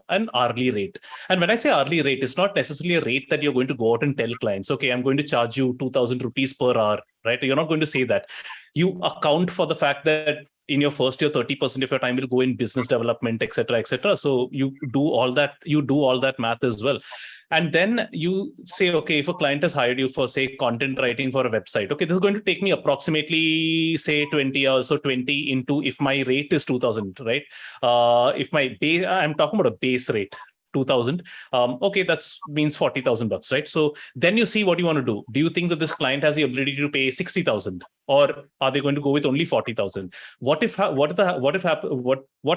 an hourly rate. And when I say hourly rate, it's not necessarily a rate that you're going to go out and tell clients, okay, I'm going to charge you 2,000 rupees per hour, right? You're not going to say that. You account for the fact that in your first year, 30% of your time will go in business development, et cetera, et cetera. So you do all that math as well. And then you say, okay, if a client has hired you for, say, content writing for a website, okay, this is going to take me approximately, say, 20 hours. So 20 into, if my rate is 2,000, right? If my base, I'm talking about a base rate, 2,000. Okay, that means $40,000, right? So then you see what you want to do. Do you think that this client has the ability to pay 60,000, or are they going to go with only 40,000? What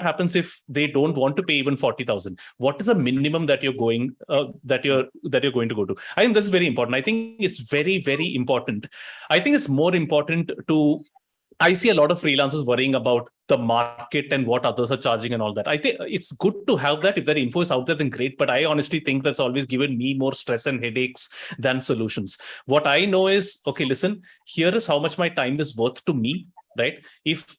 happens if they don't want to pay even 40,000? What is the minimum that you're going that you're going to go to? I think that's very important. I think it's very, very important. I think it's more important to. I see a lot of freelancers worrying about the market and what others are charging and all that. I think it's good to have that. If that info is out there, then great. But I honestly think that's always given me more stress and headaches than solutions. What I know is, okay, listen, here is how much my time is worth to me, right? If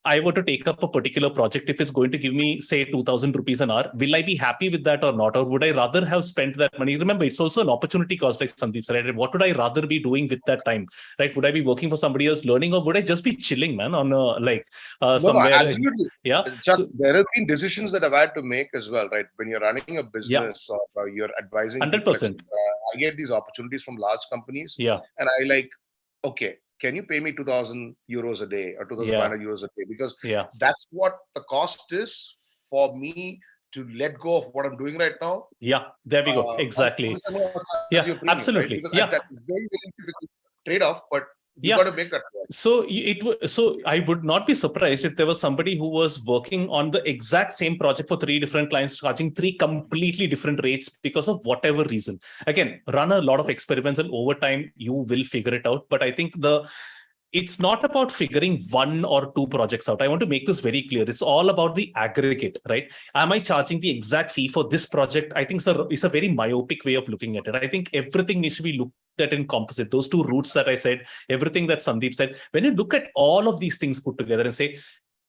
I were to take up a particular project, if it's going to give me, say, 2,000 rupees an hour, will I be happy with that or not? Or would I rather have spent that money? Remember, it's also an opportunity cost, like Sandeep said. What would I rather be doing with that time, right? Would I be working for somebody else learning, or would I just be chilling, man, on somewhere? No, absolutely. Yeah. Chuck, there have been decisions that I've had to make as well, right? When you're running a business or you're advising 100%. I get these opportunities from large companies. Yeah. And I like, okay, can you pay me 2,000 euros a day or 2,500 euros a day? Because that's what the cost is for me to let go of what I'm doing right now. Yeah, there we go. Exactly. Yeah, premium, absolutely. Right? Yeah, that's very, very difficult trade-off, but you got to make that work. So I would not be surprised if there was somebody who was working on the exact same project for 3 different clients, charging 3 completely different rates because of whatever reason. Again, run a lot of experiments, and over time you will figure it out. But I think it's not about figuring one or two projects out. I want to make this very clear. It's all about the aggregate, right? Am I charging the exact fee for this project? I think it's a very myopic way of looking at it. I think everything needs to be looked at in composite. Those two roots that I said, everything that Sandeep said, when you look at all of these things put together and say,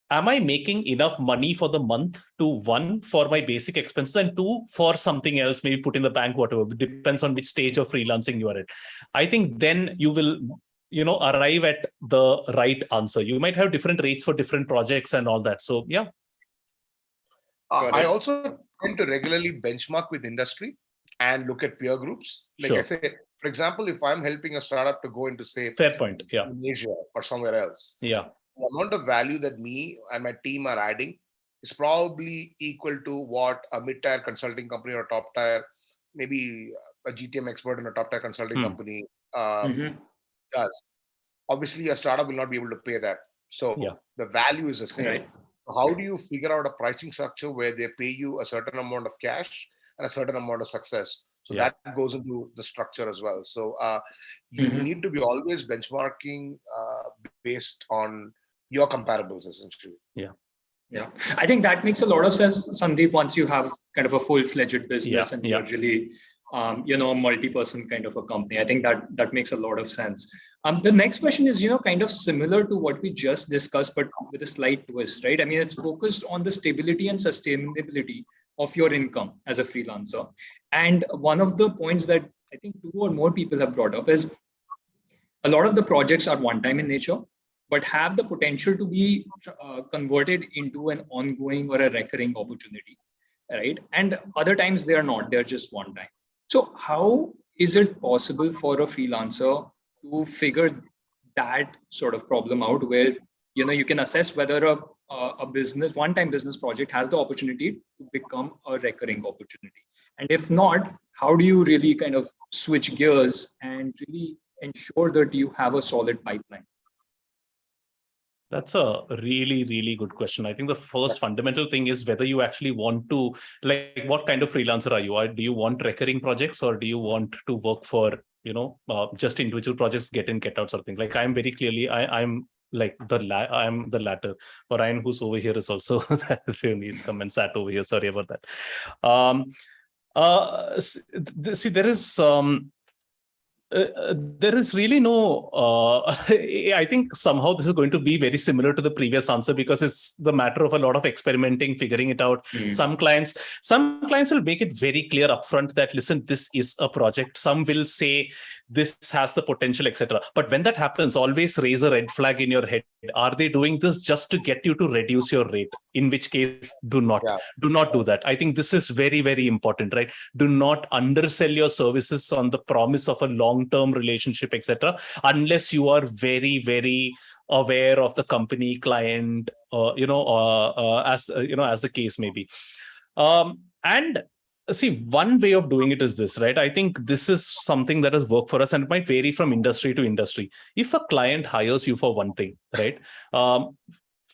am I making enough money for the month to, one, for my basic expenses, and two, for something else, maybe put in the bank, whatever, depends on which stage of freelancing you are at. I think then you will arrive at the right answer. You might have different rates for different projects and all that. So yeah. I also tend to regularly benchmark with industry and look at peer groups. Like I say, for example, if I'm helping a startup to go into, say, fair point, yeah, Asia or somewhere else, yeah, the amount of value that me and my team are adding is probably equal to what a mid-tier consulting company or a top-tier, maybe a GTM expert in a top-tier consulting company does. Obviously, a startup will not be able to pay that. So the value is the same. Right. How do you figure out a pricing structure where they pay you a certain amount of cash and a certain amount of success? So that goes into the structure as well. So you need to be always benchmarking based on your comparables, essentially. Yeah, I think that makes a lot of sense, Sandeep, once you have kind of a full-fledged business and you're really, a multi-person kind of a company. I think that makes a lot of sense. The next question is, kind of similar to what we just discussed, but with a slight twist, right? I mean, it's focused on the stability and sustainability of your income as a freelancer. And one of the points that I think two or more people have brought up is a lot of the projects are one-time in nature, but have the potential to be converted into an ongoing or a recurring opportunity, right? And other times they are not, they're just one time. So how is it possible for a freelancer to figure that sort of problem out where, you can assess whether a business, one-time business project has the opportunity to become a recurring opportunity? And if not, how do you really kind of switch gears and really ensure that you have a solid pipeline? That's a really, really good question. I think the first fundamental thing is whether you actually want to, like, what kind of freelancer are you? Do you want recurring projects, or do you want to work for, just individual projects, get in, get out sort of thing? Like, I'm very clearly, I'm like I'm the latter. Orion, who's over here, is also that really he's come and sat over here. Sorry about that. See, there is really no, I think somehow this is going to be very similar to the previous answer, because it's the matter of a lot of experimenting, figuring it out. Some clients will make it very clear upfront that, listen, this is a project. Some will say this has the potential, etc. But when that happens, always raise a red flag in your head. Are they doing this just to get you to reduce your rate? In which case, do not do that. I think this is very, very important, right? Do not undersell your services on the promise of a long-term relationship, etc., unless you are very, very aware of the company, client, as the case may be. And see, one way of doing it is this, right? I think this is something that has worked for us, and it might vary from industry to industry. If a client hires you for one thing, right?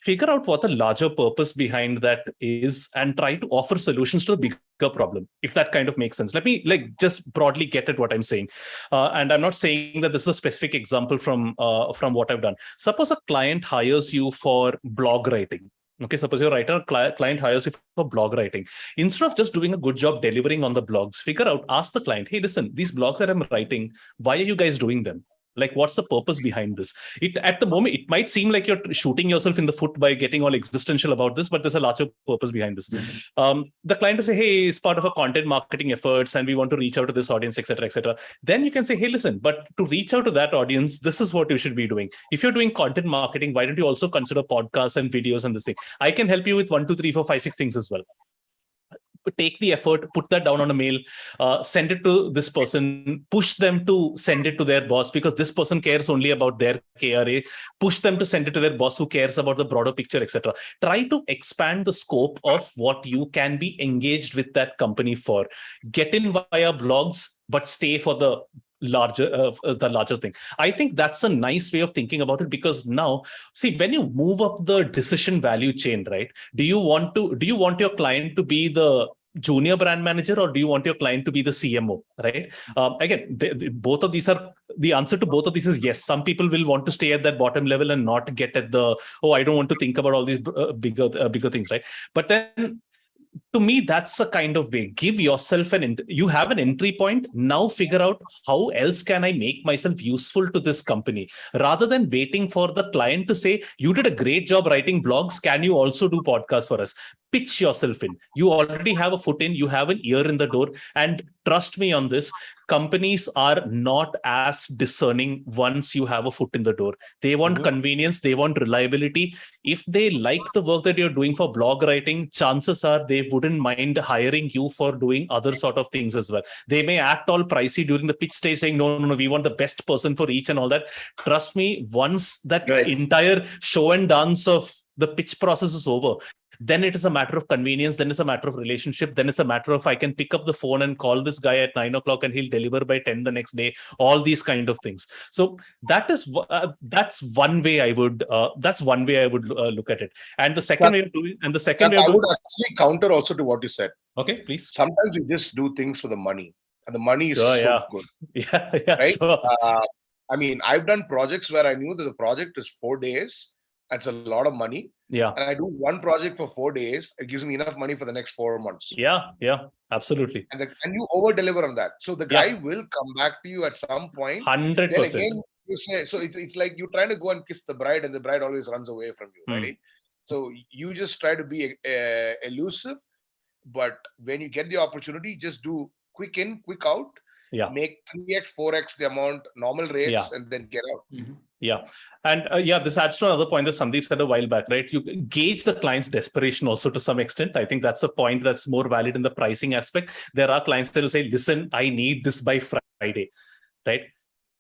Figure out what the larger purpose behind that is and try to offer solutions to the bigger problem, if that kind of makes sense. Let me just broadly get at what I'm saying. And I'm not saying that this is a specific example from what I've done. Suppose a client hires you for blog writing. Okay, suppose your client hires you for blog writing. Instead of just doing a good job delivering on the blogs, ask the client, hey, listen, these blogs that I'm writing, why are you guys doing them? Like, what's the purpose behind this? At the moment, it might seem like you're shooting yourself in the foot by getting all existential about this, but there's a larger purpose behind this. The client will say, hey, it's part of a content marketing efforts, and we want to reach out to this audience, etc., etc. Then you can say, hey, listen, but to reach out to that audience, this is what you should be doing. If you're doing content marketing, why don't you also consider podcasts and videos and this thing? I can help you with 1, 2, 3, 4, 5, 6 things as well. Take the effort, put that down on a mail, send it to this person, push them to send it to their boss, because this person cares only about their KRA, push them to send it to their boss who cares about the broader picture, etc. Try to expand the scope of what you can be engaged with that company for. Get in via blogs, but stay for the larger thing. I think that's a nice way of thinking about it, because now, see, when you move up the decision value chain, right? Do you want your client to be the junior brand manager, or do you want your client to be the CMO, right? Again, both of these are, the answer to both of these is yes. Some people will want to stay at that bottom level and not get at the, oh, I don't want to think about all these bigger things, right? But then, to me, that's a kind of way. Give yourself you have an entry point. Now figure out how else can I make myself useful to this company, rather than waiting for the client to say, you did a great job writing blogs. Can you also do podcasts for us? Pitch yourself in. You already have a foot in, you have an ear in the door. And trust me on this, companies are not as discerning once you have a foot in the door. They want convenience, they want reliability. If they like the work that you're doing for blog writing, chances are they wouldn't mind hiring you for doing other sort of things as well. They may act all pricey during the pitch stage, saying, no, we want the best person for each and all that. Trust me, once that entire show and dance of the pitch process is over, then it is a matter of convenience, then it's a matter of relationship, then it's a matter of I can pick up the phone and call this guy at 9 o'clock and he'll deliver by 10 the next day, all these kind of things. So that's one way I would look at it. And the second way of doing, and the second way of doing, I would actually counter also to what you said. Okay, please. Sometimes we just do things for the money, and the money is good. Yeah, right? Sure. I mean, I've done projects where I knew that the project is 4 days. That's a lot of money. Yeah. And I do one project for 4 days. It gives me enough money for the next 4 months. Yeah, absolutely. And you over deliver on that. So the guy will come back to you at some point. 100%. Then again, you say, so it's like you're trying to go and kiss the bride, and the bride always runs away from you, right? So you just try to be elusive, but when you get the opportunity, just do quick in, quick out. Yeah. Make 3x, 4x the amount, normal rates, and then get out. Yeah. And this adds to another point that Sandeep said a while back, right? You gauge the client's desperation also to some extent. I think that's a point that's more valid in the pricing aspect. There are clients that will say, listen, I need this by Friday, right?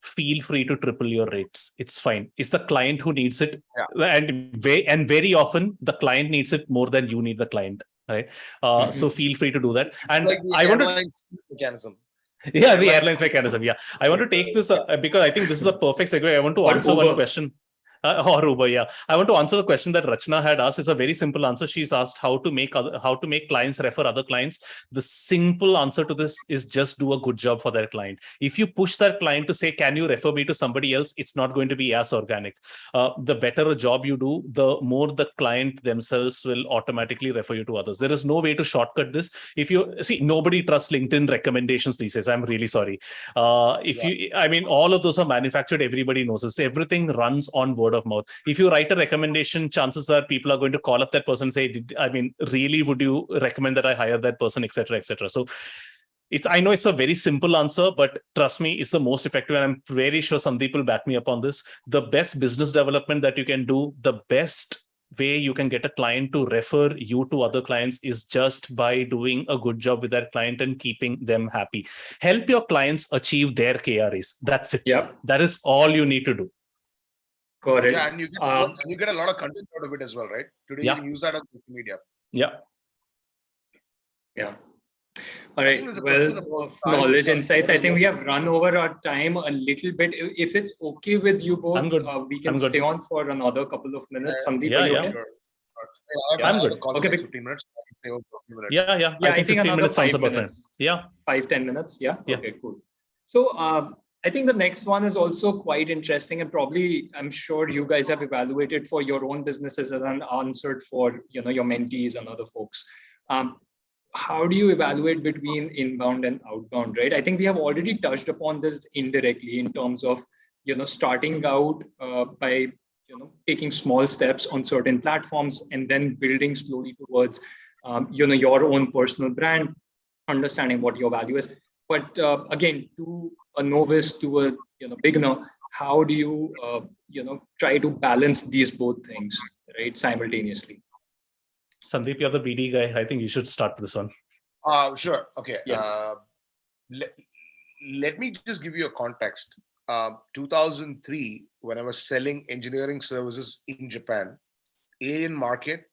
Feel free to triple your rates. It's fine. It's the client who needs it. Yeah. And very often the client needs it more than you need the client, right? So feel free to do that. And like I want to... mechanism. Yeah, the airlines mechanism. Yeah, I want to take this because I think this is a perfect segue. I want to answer one question. Or Uber, yeah. I want to answer the question that Rachna had asked. It's a very simple answer. She's asked how to make clients refer other clients. The simple answer to this is just do a good job for that client. If you push that client to say, can you refer me to somebody else? It's not going to be as organic. The better a job you do, the more the client themselves will automatically refer you to others. There is no way to shortcut this. If you see, nobody trusts LinkedIn recommendations these days. I'm really sorry. All of those are manufactured. Everybody knows this. Everything runs on word of mouth. If you write a recommendation, chances are people are going to call up that person and say, really, would you recommend that I hire that person, etc., etc. So I know it's a very simple answer, but trust me, it's the most effective. And I'm very sure Sandeep will back me up on this. The best business development that you can do, the best way you can get a client to refer you to other clients is just by doing a good job with that client and keeping them happy. Help your clients achieve their KRAs. That's it. Yep. That is all you need to do. Correct. Yeah, and you get a lot of content out of it as well, right? Today you can use that on social media. Yeah. All right. Well, of knowledge, insights. I think we have run over our time a little bit. If it's okay with you both, we can stay on for another couple of minutes. Sandeep, are you okay? Sure. I'm good. Okay. 15 minutes. Yeah. I think 15 minutes sounds about fine. Yeah. 5-10 minutes. Yeah. Okay, cool. So I think the next one is also quite interesting, and probably I'm sure you guys have evaluated for your own businesses and answered for your mentees and other folks. How do you evaluate between inbound and outbound, right? I think we have already touched upon this indirectly in terms of starting out by taking small steps on certain platforms and then building slowly towards your own personal brand, understanding what your value is. But again, to a novice, to a beginner, how do you try to balance these both things, right, simultaneously? Sandeep, you're the BD guy. I think you should start this one. Sure. Okay. Yeah. Let me just give you a context. 2003, when I was selling engineering services in Japan, alien market,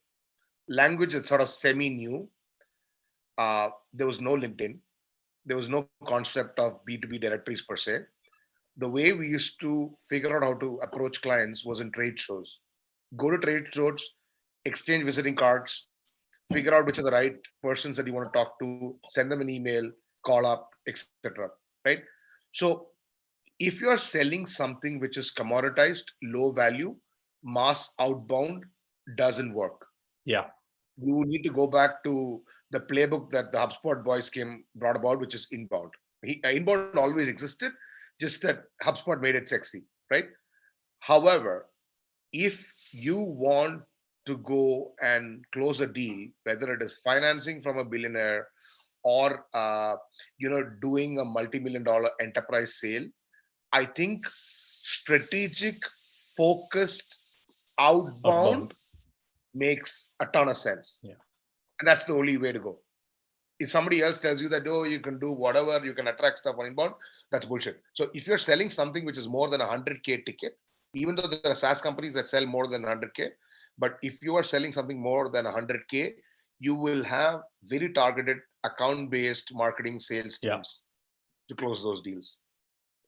language is sort of semi-new. There was no LinkedIn. There was no concept of B2B directories per se. The way we used to figure out how to approach clients was in trade shows. Go to trade shows, exchange visiting cards, figure out which are the right persons that you want to talk to, send them an email, call up, etc. Right? So if you're selling something which is commoditized, low value, mass outbound doesn't work. Yeah. You need to go back to the playbook that the HubSpot boys brought about, which is inbound. Inbound always existed, just that HubSpot made it sexy, right? However, if you want to go and close a deal, whether it is financing from a billionaire or doing a multi-million-dollar enterprise sale, I think strategic, focused, outbound makes a ton of sense. Yeah. And that's the only way to go. If somebody else tells you that, oh, you can do whatever, you can attract stuff on inbound, that's bullshit. So if you're selling something which is more than 100K ticket, even though there are SaaS companies that sell more than 100K, but if you are selling something more than 100K, you will have very targeted account-based marketing sales teams to close those deals.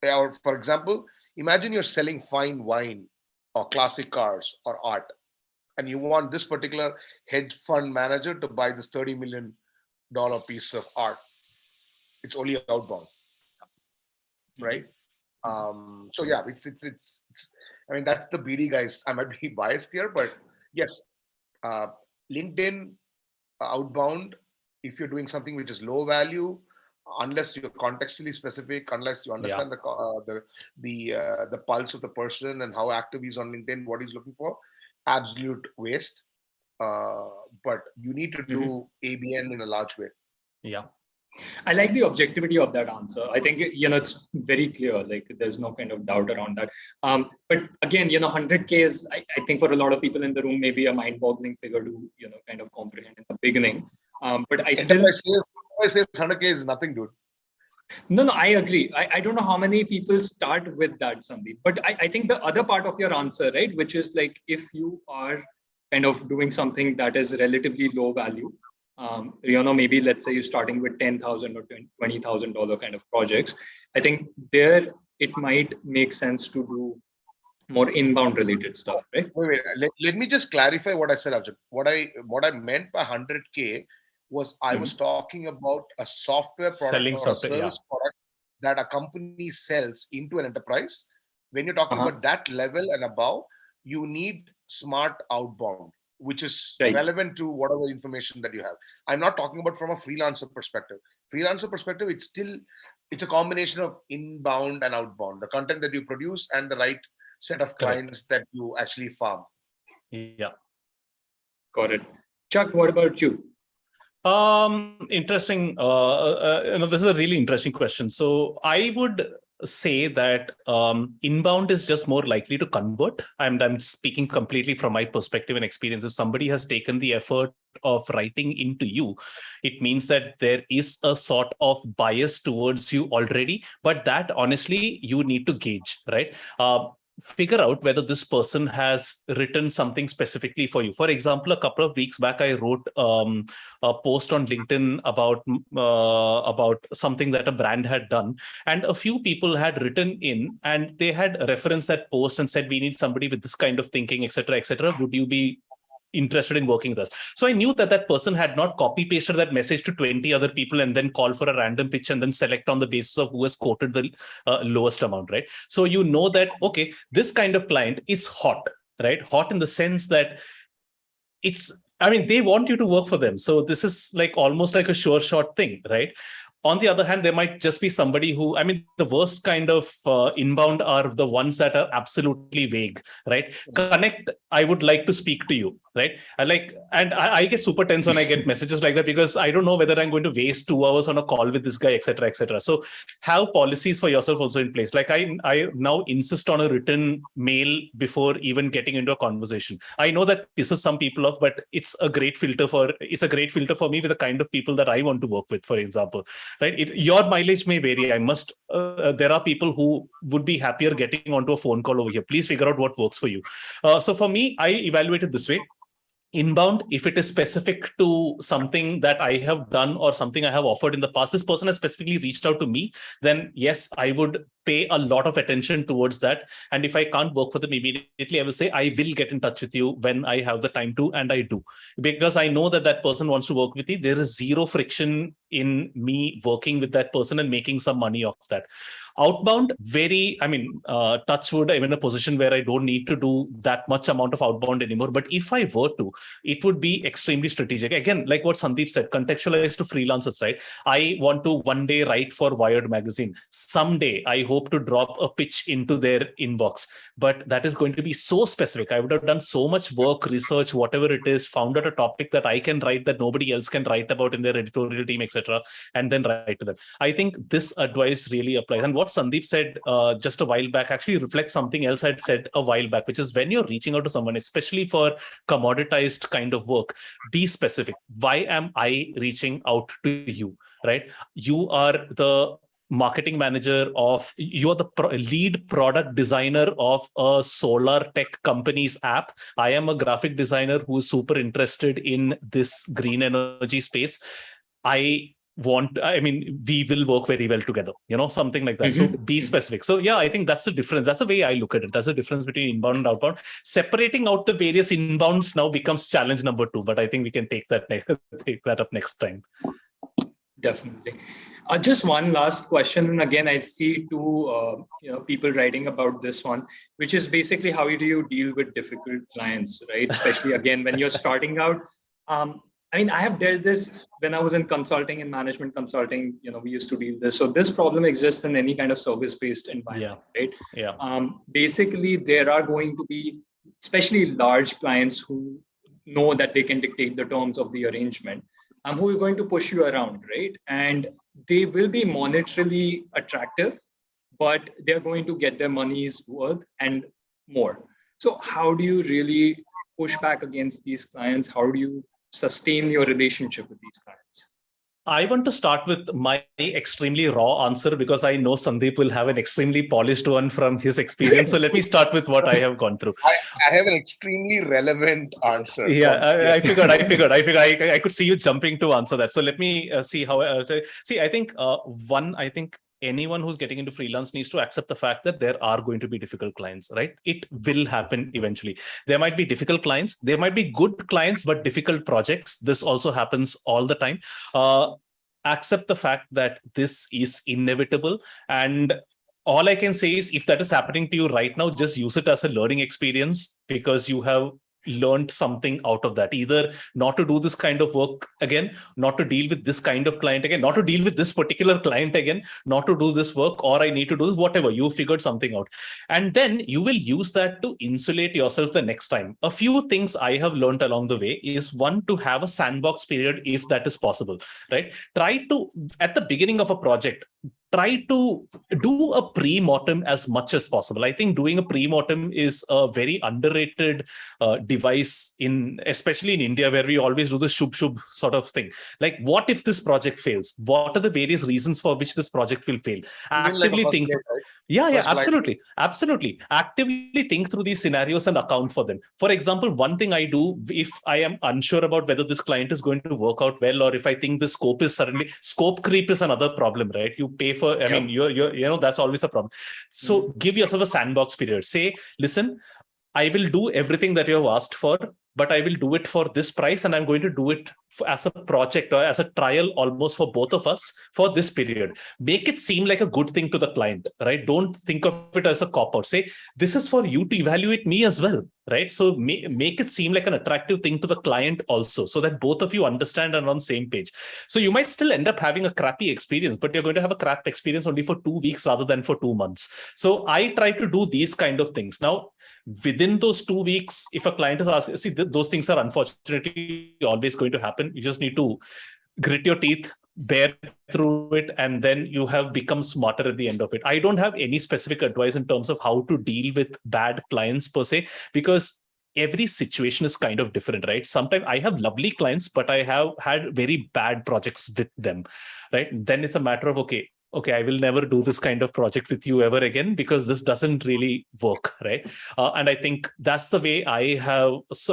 Or for example, imagine you're selling fine wine or classic cars or art, and you want this particular hedge fund manager to buy this $30 million piece of art. It's only outbound, right? So yeah, it's I mean, that's the BD guys. I might be biased here, but yes, LinkedIn outbound, if you're doing something which is low value, unless you're contextually specific, unless you understand the pulse of the person and how active he's on LinkedIn, what he's looking for, absolute waste. But you need to do ABN in a large way. Yeah. I like the objectivity of that answer. I think, it's very clear, like there's no kind of doubt around that. But again, 100K is, I think for a lot of people in the room, maybe a mind-boggling figure to, kind of comprehend in the beginning. But I still... I say 100K is nothing, dude. No, I agree. I don't know how many people start with that, Sandeep. But I think the other part of your answer, right, which is like, if you are kind of doing something that is relatively low value, maybe let's say you're starting with $10,000 or $20,000 kind of projects. I think there it might make sense to do more inbound related stuff, right? Wait. Let me just clarify what I said, Arjun. What I meant by 100K was I was talking about a software product or a service product that a company sells into an enterprise. When you're talking about that level and above, you need smart outbound, which is relevant to whatever information that you have. I'm not talking about from a freelancer perspective. Freelancer perspective, it's a combination of inbound and outbound, the content that you produce and the right set of clients that you actually farm. Yeah. Got it. Chuck, what about you? Interesting. This is a really interesting question. So I would say that inbound is just more likely to convert. I'm speaking completely from my perspective and experience. If somebody has taken the effort of writing into you, it means that there is a sort of bias towards you already, but that honestly you need to gauge, right? Figure out whether this person has written something specifically for you. For example, a couple of weeks back, I wrote a post on LinkedIn about something that a brand had done, and a few people had written in and they had referenced that post and said, we need somebody with this kind of thinking, etc., etc. Would you be interested in working with us? So I knew that that person had not copy pasted that message to 20 other people and then call for a random pitch and then select on the basis of who has quoted the lowest amount, right? So you know that, okay, this kind of client is hot, right? Hot in the sense that they want you to work for them. So this is like almost like a sure shot thing, right? On the other hand, there might just be somebody who, the worst kind of inbound are the ones that are absolutely vague, right? Connect, I would like to speak to you, right? I get super tense when I get messages like that, because I don't know whether I'm going to waste 2 hours on a call with this guy, etc., etc. So have policies for yourself also in place. Like I now insist on a written mail before even getting into a conversation. I know that pisses some people off, but it's a great filter for me with the kind of people that I want to work with, for example. Right? Your mileage may vary. There are people who would be happier getting onto a phone call over here. Please figure out what works for you. So for me, I evaluate it this way. Inbound, if it is specific to something that I have done or something I have offered in the past, this person has specifically reached out to me, then yes, I would pay a lot of attention towards that. And if I can't work for them immediately, I will say, I will get in touch with you when I have the time to, and I do. Because I know that that person wants to work with me. There is zero friction in me working with that person and making some money off that. Outbound, touch wood, I'm in a position where I don't need to do that much amount of outbound anymore. But if I were to, it would be extremely strategic. Again, like what Sandeep said, contextualized to freelancers, right? I want to one day write for Wired magazine. Someday, I hope to drop a pitch into their inbox. But that is going to be so specific. I would have done so much work, research, whatever it is, found out a topic that I can write that nobody else can write about in their editorial team, etc., and then write to them. I think this advice really applies. And what Sandeep said just a while back actually reflects something else I'd said a while back, which is when you're reaching out to someone, especially for commoditized kind of work, be specific. Why am I reaching out to you, right? You are the marketing manager of, you are the lead product designer of a solar tech company's app. I am a graphic designer who is super interested in this green energy space. We will work very well together, something like that. So be specific. So yeah, I think that's the difference. That's the way I look at it. That's the difference between inbound and outbound. Separating out the various inbounds now becomes challenge number 2, but I think we can take that up next time. Definitely. Just one last question. And again, I see two people writing about this one, which is basically how do you deal with difficult clients, right? Especially again, when you're starting out. I have dealt this when I was in consulting and management consulting, we used to deal this. So this problem exists in any kind of service-based environment, right? Yeah. Basically, there are going to be, especially large clients who know that they can dictate the terms of the arrangement, who are going to push you around, right? And they will be monetarily attractive, but they're going to get their money's worth and more. So how do you really push back against these clients? How do you sustain your relationship with these clients? I want to start with my extremely raw answer because I know Sandeep will have an extremely polished one from his experience. So let me start with what I have gone through. I have an extremely relevant answer. Yeah, I figured. I could see you jumping to answer that. So let me see how. I think anyone who's getting into freelance needs to accept the fact that there are going to be difficult clients, right? It will happen eventually. There might be difficult clients. There might be good clients, but difficult projects. This also happens all the time. Accept the fact that this is inevitable. And all I can say is if that is happening to you right now, just use it as a learning experience because you have learned something out of that. Either not to do this kind of work again, not to deal with this kind of client again, not to deal with this particular client again, not to do this work, or I need to do this, whatever. You figured something out. And then you will use that to insulate yourself the next time. A few things I have learned along the way is one, to have a sandbox period if that is possible, right? Try to, at the beginning of a project, try to do a pre-mortem as much as possible. I think doing a pre-mortem is a very underrated device, especially in India, where we always do the shub sort of thing. Like, what if this project fails? What are the various reasons for which this project will fail? Actively think. Yeah, absolutely. Actively think through these scenarios and account for them. For example, one thing I do if I am unsure about whether this client is going to work out well, or if I think the scope creep is another problem, right? You pay for, that's always a problem. So give yourself a sandbox period. Say, listen, I will do everything that you have asked for, but I will do it for this price, and I'm going to do it as a project or as a trial almost for both of us for this period. Make it seem like a good thing to the client, right? Don't think of it as a cop-out. Say, this is for you to evaluate me as well, right? So make it seem like an attractive thing to the client also, so that both of you understand and are on the same page. So you might still end up having a crappy experience, but you're going to have a crap experience only for 2 weeks rather than for 2 months. So I try to do these kind of things. Now, within those 2 weeks, if a client is asking, see, those things are unfortunately always going to happen. You just need to grit your teeth, bear through it, and then you have become smarter at the end of it. I don't have any specific advice in terms of how to deal with bad clients per se, because every situation is kind of different, right? Sometimes I have lovely clients, but I have had very bad projects with them, right? Then it's a matter of, okay, okay, I will never do this kind of project with you ever again because this doesn't really work, right? And I think that's the way I have, that's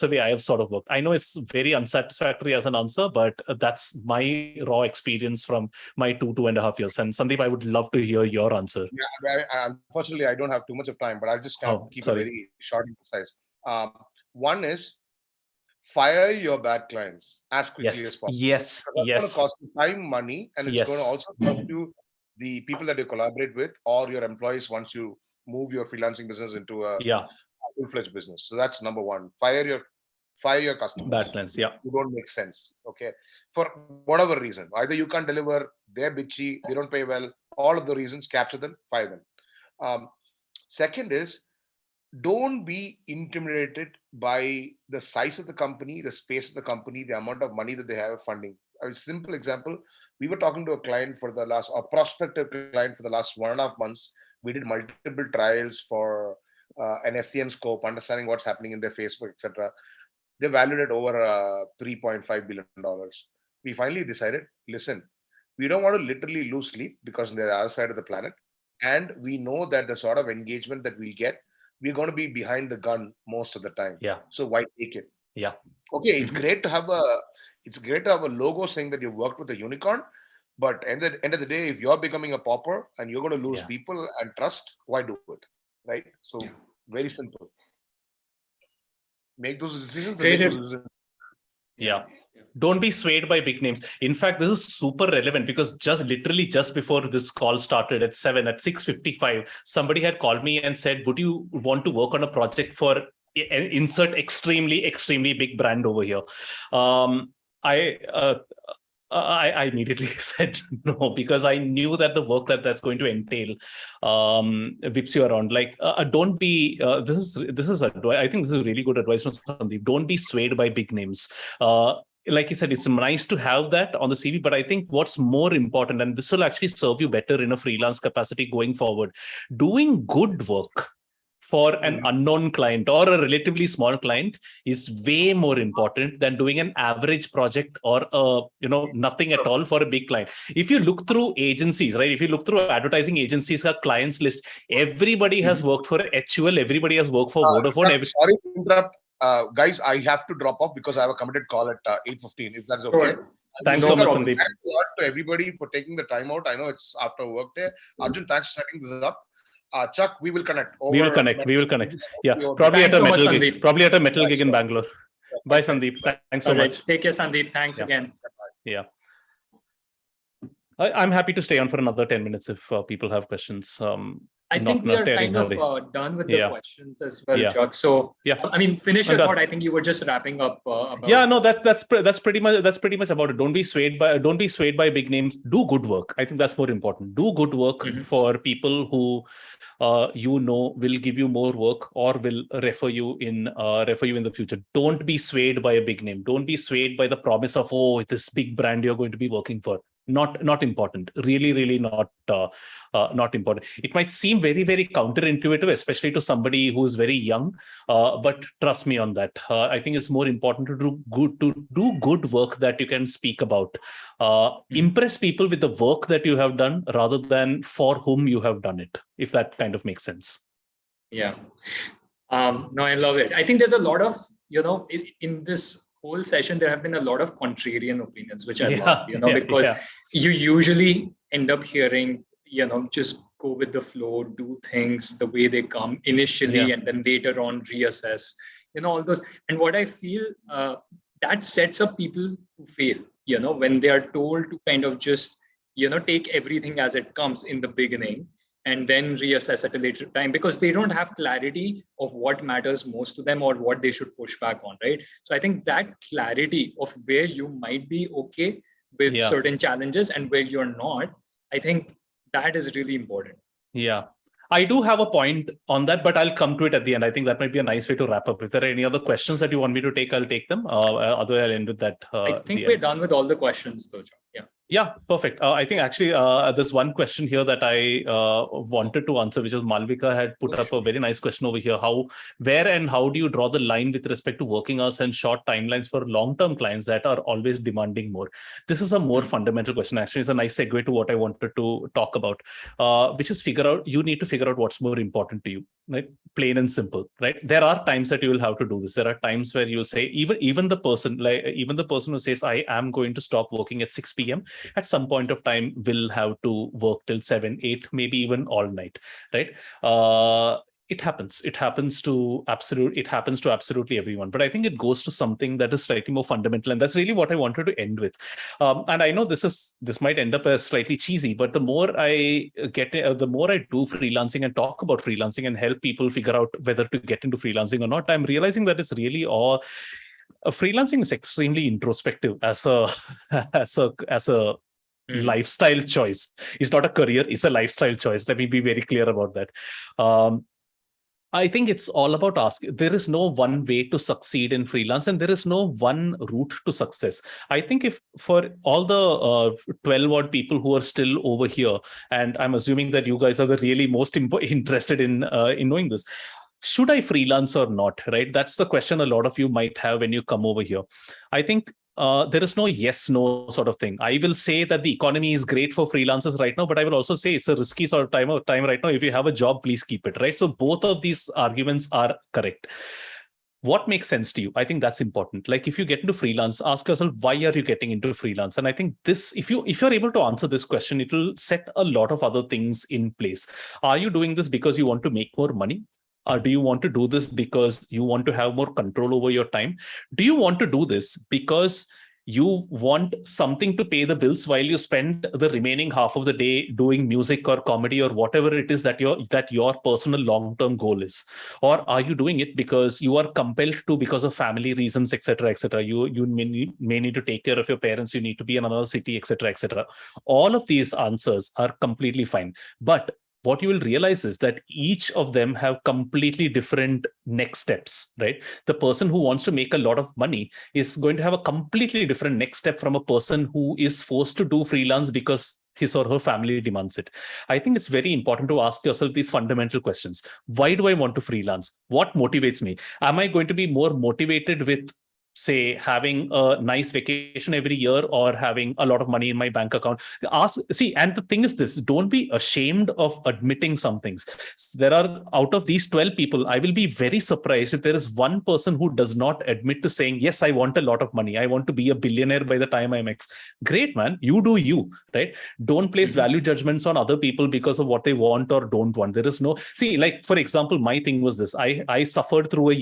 the way I have sort of worked. I know it's very unsatisfactory as an answer, but that's my raw experience from my 2.5 years. And Sandeep, I would love to hear your answer. Yeah, unfortunately, I don't have too much of time, but I'll just kind of keep it very short and precise. One is fire your bad clients as quickly as possible. Yes. That's going to cost you time, money, and it's going to also cost you the people that you collaborate with or your employees once you move your freelancing business into a full-fledged business. So that's number one. Fire your customers. Bad clients, who don't make sense. Okay, for whatever reason, either you can't deliver, they're bitchy, they don't pay well. All of the reasons, capture them, fire them. Second is, don't be intimidated by the size of the company, the space of the company, the amount of money that they have funding. A simple example, we were talking to a prospective client for the last 1.5 months. We did multiple trials for an SCM scope, understanding what's happening in their Facebook, etc. They valued it over $3.5 billion. We finally decided, listen, we don't want to literally lose sleep because they're the other side of the planet. And we know that the sort of engagement that we'll get, we're going to be behind the gun most of the time. So why take it? Okay, it's great to have a logo saying that you worked with a unicorn, but at the end of the day, if you're becoming a pauper and you're going to lose people and trust, why do it? Right? So very simple. Make those decisions. Don't be swayed by big names. In fact, this is super relevant because just before this call started at 6:55, somebody had called me and said, would you want to work on a project for insert extremely, extremely big brand over here? I immediately said no, because I knew that the work that's going to entail whips you around. Like, don't be. This is advice. I think this is really good advice from Sandeep. Don't be swayed by big names. Like you said, it's nice to have that on the CV, but I think what's more important, and this will actually serve you better in a freelance capacity going forward, doing good work for an unknown client or a relatively small client is way more important than doing an average project or nothing at all for a big client. If you look through agencies, right? If you look through advertising agencies, clients list, everybody has worked for HUL, everybody has worked for Vodafone. Sorry to interrupt. Guys, I have to drop off because I have a committed call at 8:15, if that's okay. Thanks so much, Sandeep. Thanks a lot to everybody for taking the time out. I know it's after work day. Arjun, thanks for setting this up. Chuck, we will connect. We will connect. Yeah, probably at a metal gig in Bangalore. Bye, Sandeep. Thanks so much. Take care, Sandeep. Thanks again. Yeah. I'm happy to stay on for another 10 minutes if people have questions. I think we are kind of done with the questions as well, Chuck. So I mean, finish your thought. I think you were just wrapping up. That's pretty much about it. Don't be swayed by big names. Do good work. I think that's more important. Do good work for people who will give you more work or will refer you in the future. Don't be swayed by a big name. Don't be swayed by the promise of this big brand you're going to be working for. Not important. Really not important. It might seem very, very counterintuitive, especially to somebody who is very young. But trust me on that. I think it's more important to do good work that you can speak about. Impress people with the work that you have done rather than for whom you have done it, if that kind of makes sense. Yeah. No, I love it. I think there's a lot of, in this whole session, there have been a lot of contrarian opinions, which I love, because you usually end up hearing, just go with the flow, do things the way they come initially, and then later on reassess, all those. And what I feel that sets up people to fail, when they are told to kind of just, take everything as it comes in the beginning and then reassess at a later time, because they don't have clarity of what matters most to them or what they should push back on, right? So I think that clarity of where you might be okay with certain challenges and where you're not, I think that is really important. Yeah. I do have a point on that, but I'll come to it at the end. I think that might be a nice way to wrap up. If there are any other questions that you want me to take, I'll take them. Otherwise, I'll end with that. I think we're done with all the questions, though, John. Yeah. Yeah, perfect. I think actually there's one question here that I wanted to answer, which is Malvika had put up a very nice question over here. Where and how do you draw the line with respect to working hours and short timelines for long-term clients that are always demanding more? This is a more fundamental question. Actually, it's a nice segue to what I wanted to talk about, which is you need to figure out what's more important to you, right? Plain and simple, right? There are times that you will have to do this. There are times where you'll say, even the person who says, I am going to stop working at 6 p.m. at some point of time will have to work till 7, 8, maybe even all night, right? It happens. It happens to absolutely everyone. But I think it goes to something that is slightly more fundamental, and that's really what I wanted to end with. And I know this might end up as slightly cheesy, but the more I the more I do freelancing and talk about freelancing and help people figure out whether to get into freelancing or not, I'm realizing that it's really all. Freelancing is extremely introspective as a lifestyle choice. It's not a career, it's a lifestyle choice. Let me be very clear about that. I think it's all about asking. There is no one way to succeed in freelance, and there is no one route to success. I think if for all the 12 odd people who are still over here, and I'm assuming that you guys are the really most interested in knowing this, should I freelance or not, right? That's the question a lot of you might have when you come over here. I think there is no yes, no sort of thing. I will say that the economy is great for freelancers right now, but I will also say it's a risky sort of time right now. If you have a job, please keep it, right? So both of these arguments are correct. What makes sense to you? I think that's important. Like if you get into freelance, ask yourself, why are you getting into freelance? And I think this, if you're able to answer this question, it will set a lot of other things in place. Are you doing this because you want to make more money? Or do you want to do this because you want to have more control over your time? Do you want to do this because you want something to pay the bills while you spend the remaining half of the day doing music or comedy or whatever it is that your personal long-term goal is? Or are you doing it because you are compelled to, because of family reasons, etc., etc.? You may need to take care of your parents, you need to be in another city, etc., etc. All of these answers are completely fine. But what you will realize is that each of them have completely different next steps, right? The person who wants to make a lot of money is going to have a completely different next step from a person who is forced to do freelance because his or her family demands it. I think it's very important to ask yourself these fundamental questions. Why do I want to freelance? What motivates me? Am I going to be more motivated with, say, having a nice vacation every year or having a lot of money in my bank account? And the thing is this, don't be ashamed of admitting some things. There are, out of these 12 people, I will be very surprised if there is one person who does not admit to saying, yes, I want a lot of money. I want to be a billionaire by the time I'm X. Great, man. You do you, right? Don't place value judgments on other people because of what they want or don't want. There is no, like, for example, my thing was this. I suffered through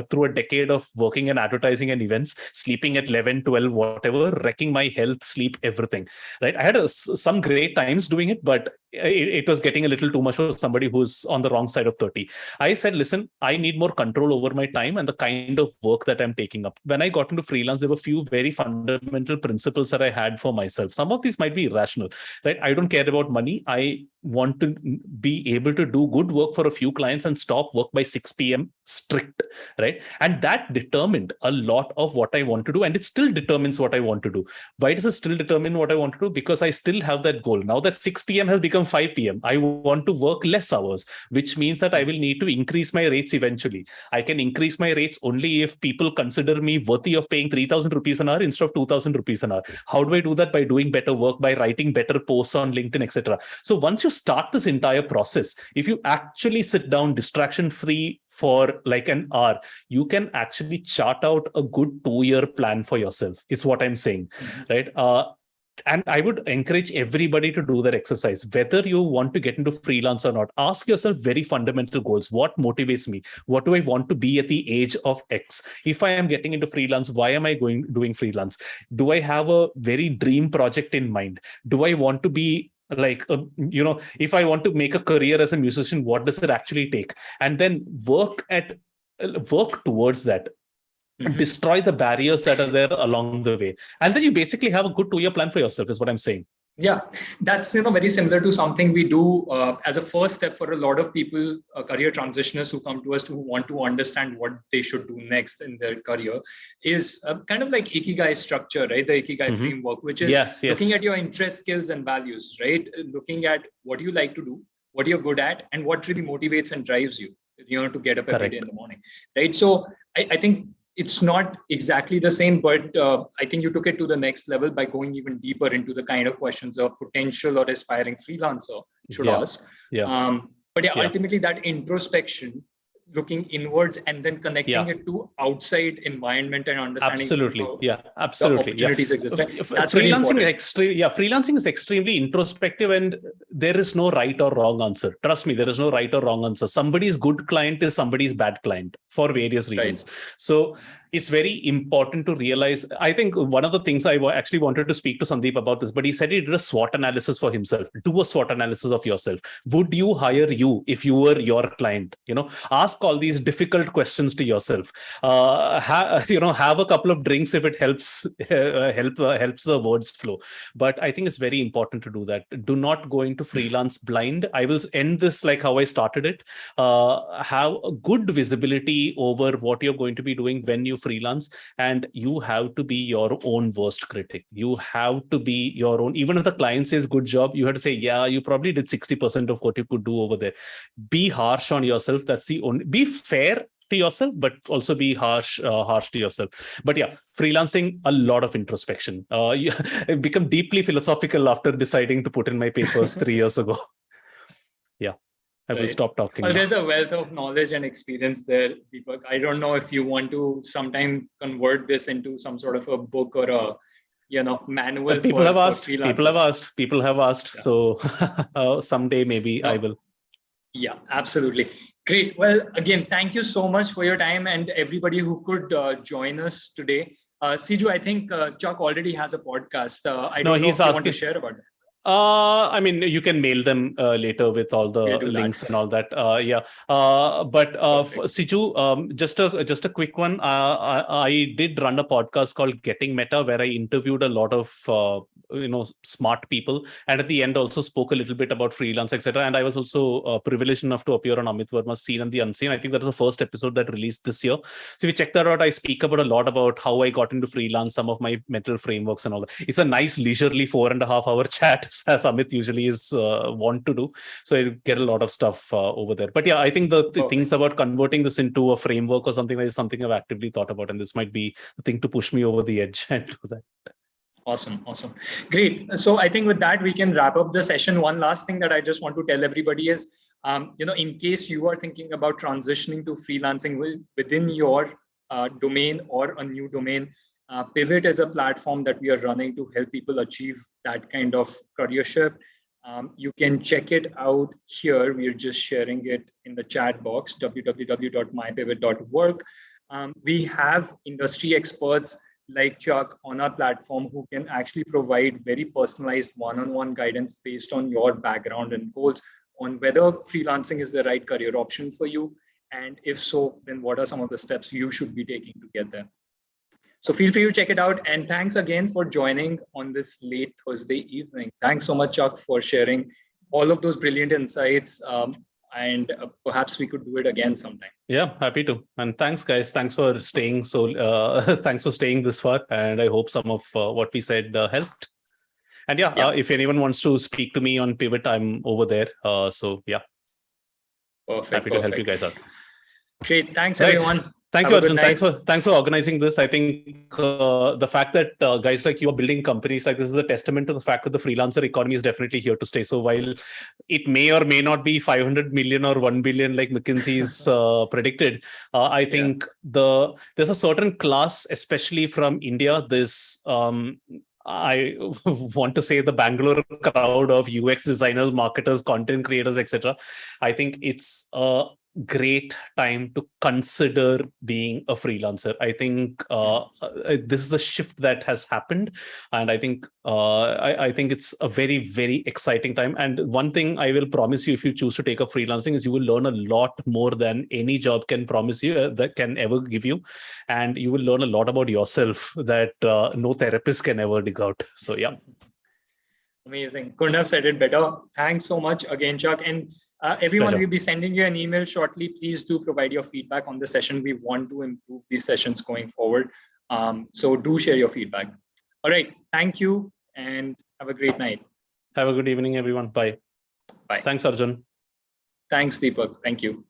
through a decade of working in advertising and events, sleeping at 11, 12, whatever, wrecking my health, sleep, everything, right? I had some great times doing it, but it was getting a little too much for somebody who's on the wrong side of 30. I said, listen, I need more control over my time and the kind of work that I'm taking up. When I got into freelance, there were a few very fundamental principles that I had for myself. Some of these might be irrational, right? I don't care about money. I want to be able to do good work for a few clients and stop work by 6 p.m. strict, right? And that determined a lot of what I want to do. And it still determines what I want to do. Why does it still determine what I want to do? Because I still have that goal. Now that 6 p.m. has become 5 p.m., I want to work less hours, which means that I will need to increase my rates eventually. I can increase my rates only if people consider me worthy of paying 3,000 rupees an hour instead of 2,000 rupees an hour. How do I do that? By doing better work, by writing better posts on LinkedIn, etc. So once you start this entire process, if you actually sit down distraction free for like an hour, you can actually chart out a good 2-year plan for yourself, is what I'm saying, right? And I would encourage everybody to do that exercise. Whether you want to get into freelance or not, ask yourself very fundamental goals. What motivates me? What do I want to be at the age of X? If I am getting into freelance, why am I doing freelance? Do I have a very dream project in mind? Do I want to be like, if I want to make a career as a musician, what does it actually take? And then work towards that. Destroy the barriers that are there along the way. And then you basically have a good 2-year plan for yourself, is what I'm saying. Yeah, that's very similar to something we do as a first step for a lot of people, career transitioners who come to us who want to understand what they should do next in their career, is kind of like Ikigai structure, right? The Ikigai framework, which is looking at your interests, skills, and values, right? Looking at what you like to do, what you're good at, and what really motivates and drives you, to get up every day in the morning, right? So I think it's not exactly the same, but I think you took it to the next level by going even deeper into the kind of questions a potential or aspiring freelancer should ask. But ultimately that introspection, looking inwards and then connecting it to outside environment and understanding absolutely opportunities exist, right? That's freelancing is freelancing is extremely introspective, and there is no right or wrong answer. Trust me, there is no right or wrong answer. Somebody's good client is somebody's bad client for various reasons. So it's very important to realize. I think one of the things I actually wanted to speak to Sandeep about this, but he said he did a SWOT analysis for himself. Do a SWOT analysis of yourself. Would you hire you if you were your client? Ask all these difficult questions to yourself. Have a couple of drinks if it helps helps the words flow. But I think it's very important to do that. Do not go into freelance blind. I will end this like how I started it. Have a good visibility over what you're going to be doing when you freelance, and you have to be your own worst critic. You have to be your own. Even if the client says good job, you have to say, yeah, you probably did 60% of what you could do over there. Be harsh on yourself. That's the only. Be fair to yourself, but also be harsh to yourself. But yeah, freelancing, a lot of introspection. I've become deeply philosophical after deciding to put in my papers 3 years ago. Yeah. I will stop talking. Well, there's a wealth of knowledge and experience there, Deepak. I don't know if you want to sometime convert this into some sort of a book or a manual. People have asked. Yeah. So someday maybe I will. Yeah, absolutely. Great. Well, again, thank you so much for your time and everybody who could join us today. Siju, I think Chuck already has a podcast. I don't know if you want to share about it. I mean, you can mail them later with all the links and all that. But Siju, just a quick one. I did run a podcast called Getting Meta, where I interviewed a lot of smart people, and at the end also spoke a little bit about freelance, etc. And I was also privileged enough to appear on Amit Verma's Seen and the Unseen. I think that was the first episode that released this year. So if you check that out, I speak about a lot about how I got into freelance, some of my mental frameworks and all that. It's a nice leisurely 4.5 hour chat, as Amit usually is want to do. So I get a lot of stuff over there. But yeah, I think the things about converting this into a framework or something like something I've actively thought about, and this might be the thing to push me over the edge and do that. Awesome. Great. So I think with that, we can wrap up the session. One last thing that I just want to tell everybody is, in case you are thinking about transitioning to freelancing within your domain or a new domain, Pivot is a platform that we are running to help people achieve that kind of career shift. You can check it out here. We are just sharing it in the chat box, www.mypivot.work. We have industry experts like Chuck on our platform who can actually provide very personalized one-on-one guidance based on your background and goals on whether freelancing is the right career option for you. And if so, then what are some of the steps you should be taking to get there? So feel free to check it out. And thanks again for joining on this late Thursday evening. Thanks so much, Chuck, for sharing all of those brilliant insights. And perhaps we could do it again sometime. Yeah, happy to. And thanks, guys. Thanks for staying. Thanks for staying this far. And I hope some of what we said helped. And if anyone wants to speak to me on Pivot, I'm over there. Perfect. Happy to help you guys out. Great. Thanks, everyone. Thank you, Arjun. Thanks for organizing this. I think the fact that guys like you are building companies like this is a testament to the fact that the freelancer economy is definitely here to stay. So while it may or may not be 500 million or 1 billion like McKinsey's predicted, I think there's a certain class, especially from India. This I want to say the Bangalore crowd of UX designers, marketers, content creators, etc. I think it's a great time to consider being a freelancer. I think this is a shift that has happened, and I think it's a very, very exciting time. And one thing I will promise you, if you choose to take up freelancing, is you will learn a lot more than any job can promise you, that can ever give you, and you will learn a lot about yourself that no therapist can ever dig out. So yeah. Amazing. Couldn't have said it better. Thanks so much again, Chuck. And everyone Pleasure. will be sending you an email shortly. Please do provide your feedback on the session. We want to improve these sessions going forward. So do share your feedback. All right. Thank you and have a great night. Have a good evening, everyone. Bye. Bye. Thanks, Arjun. Thanks, Deepak. Thank you.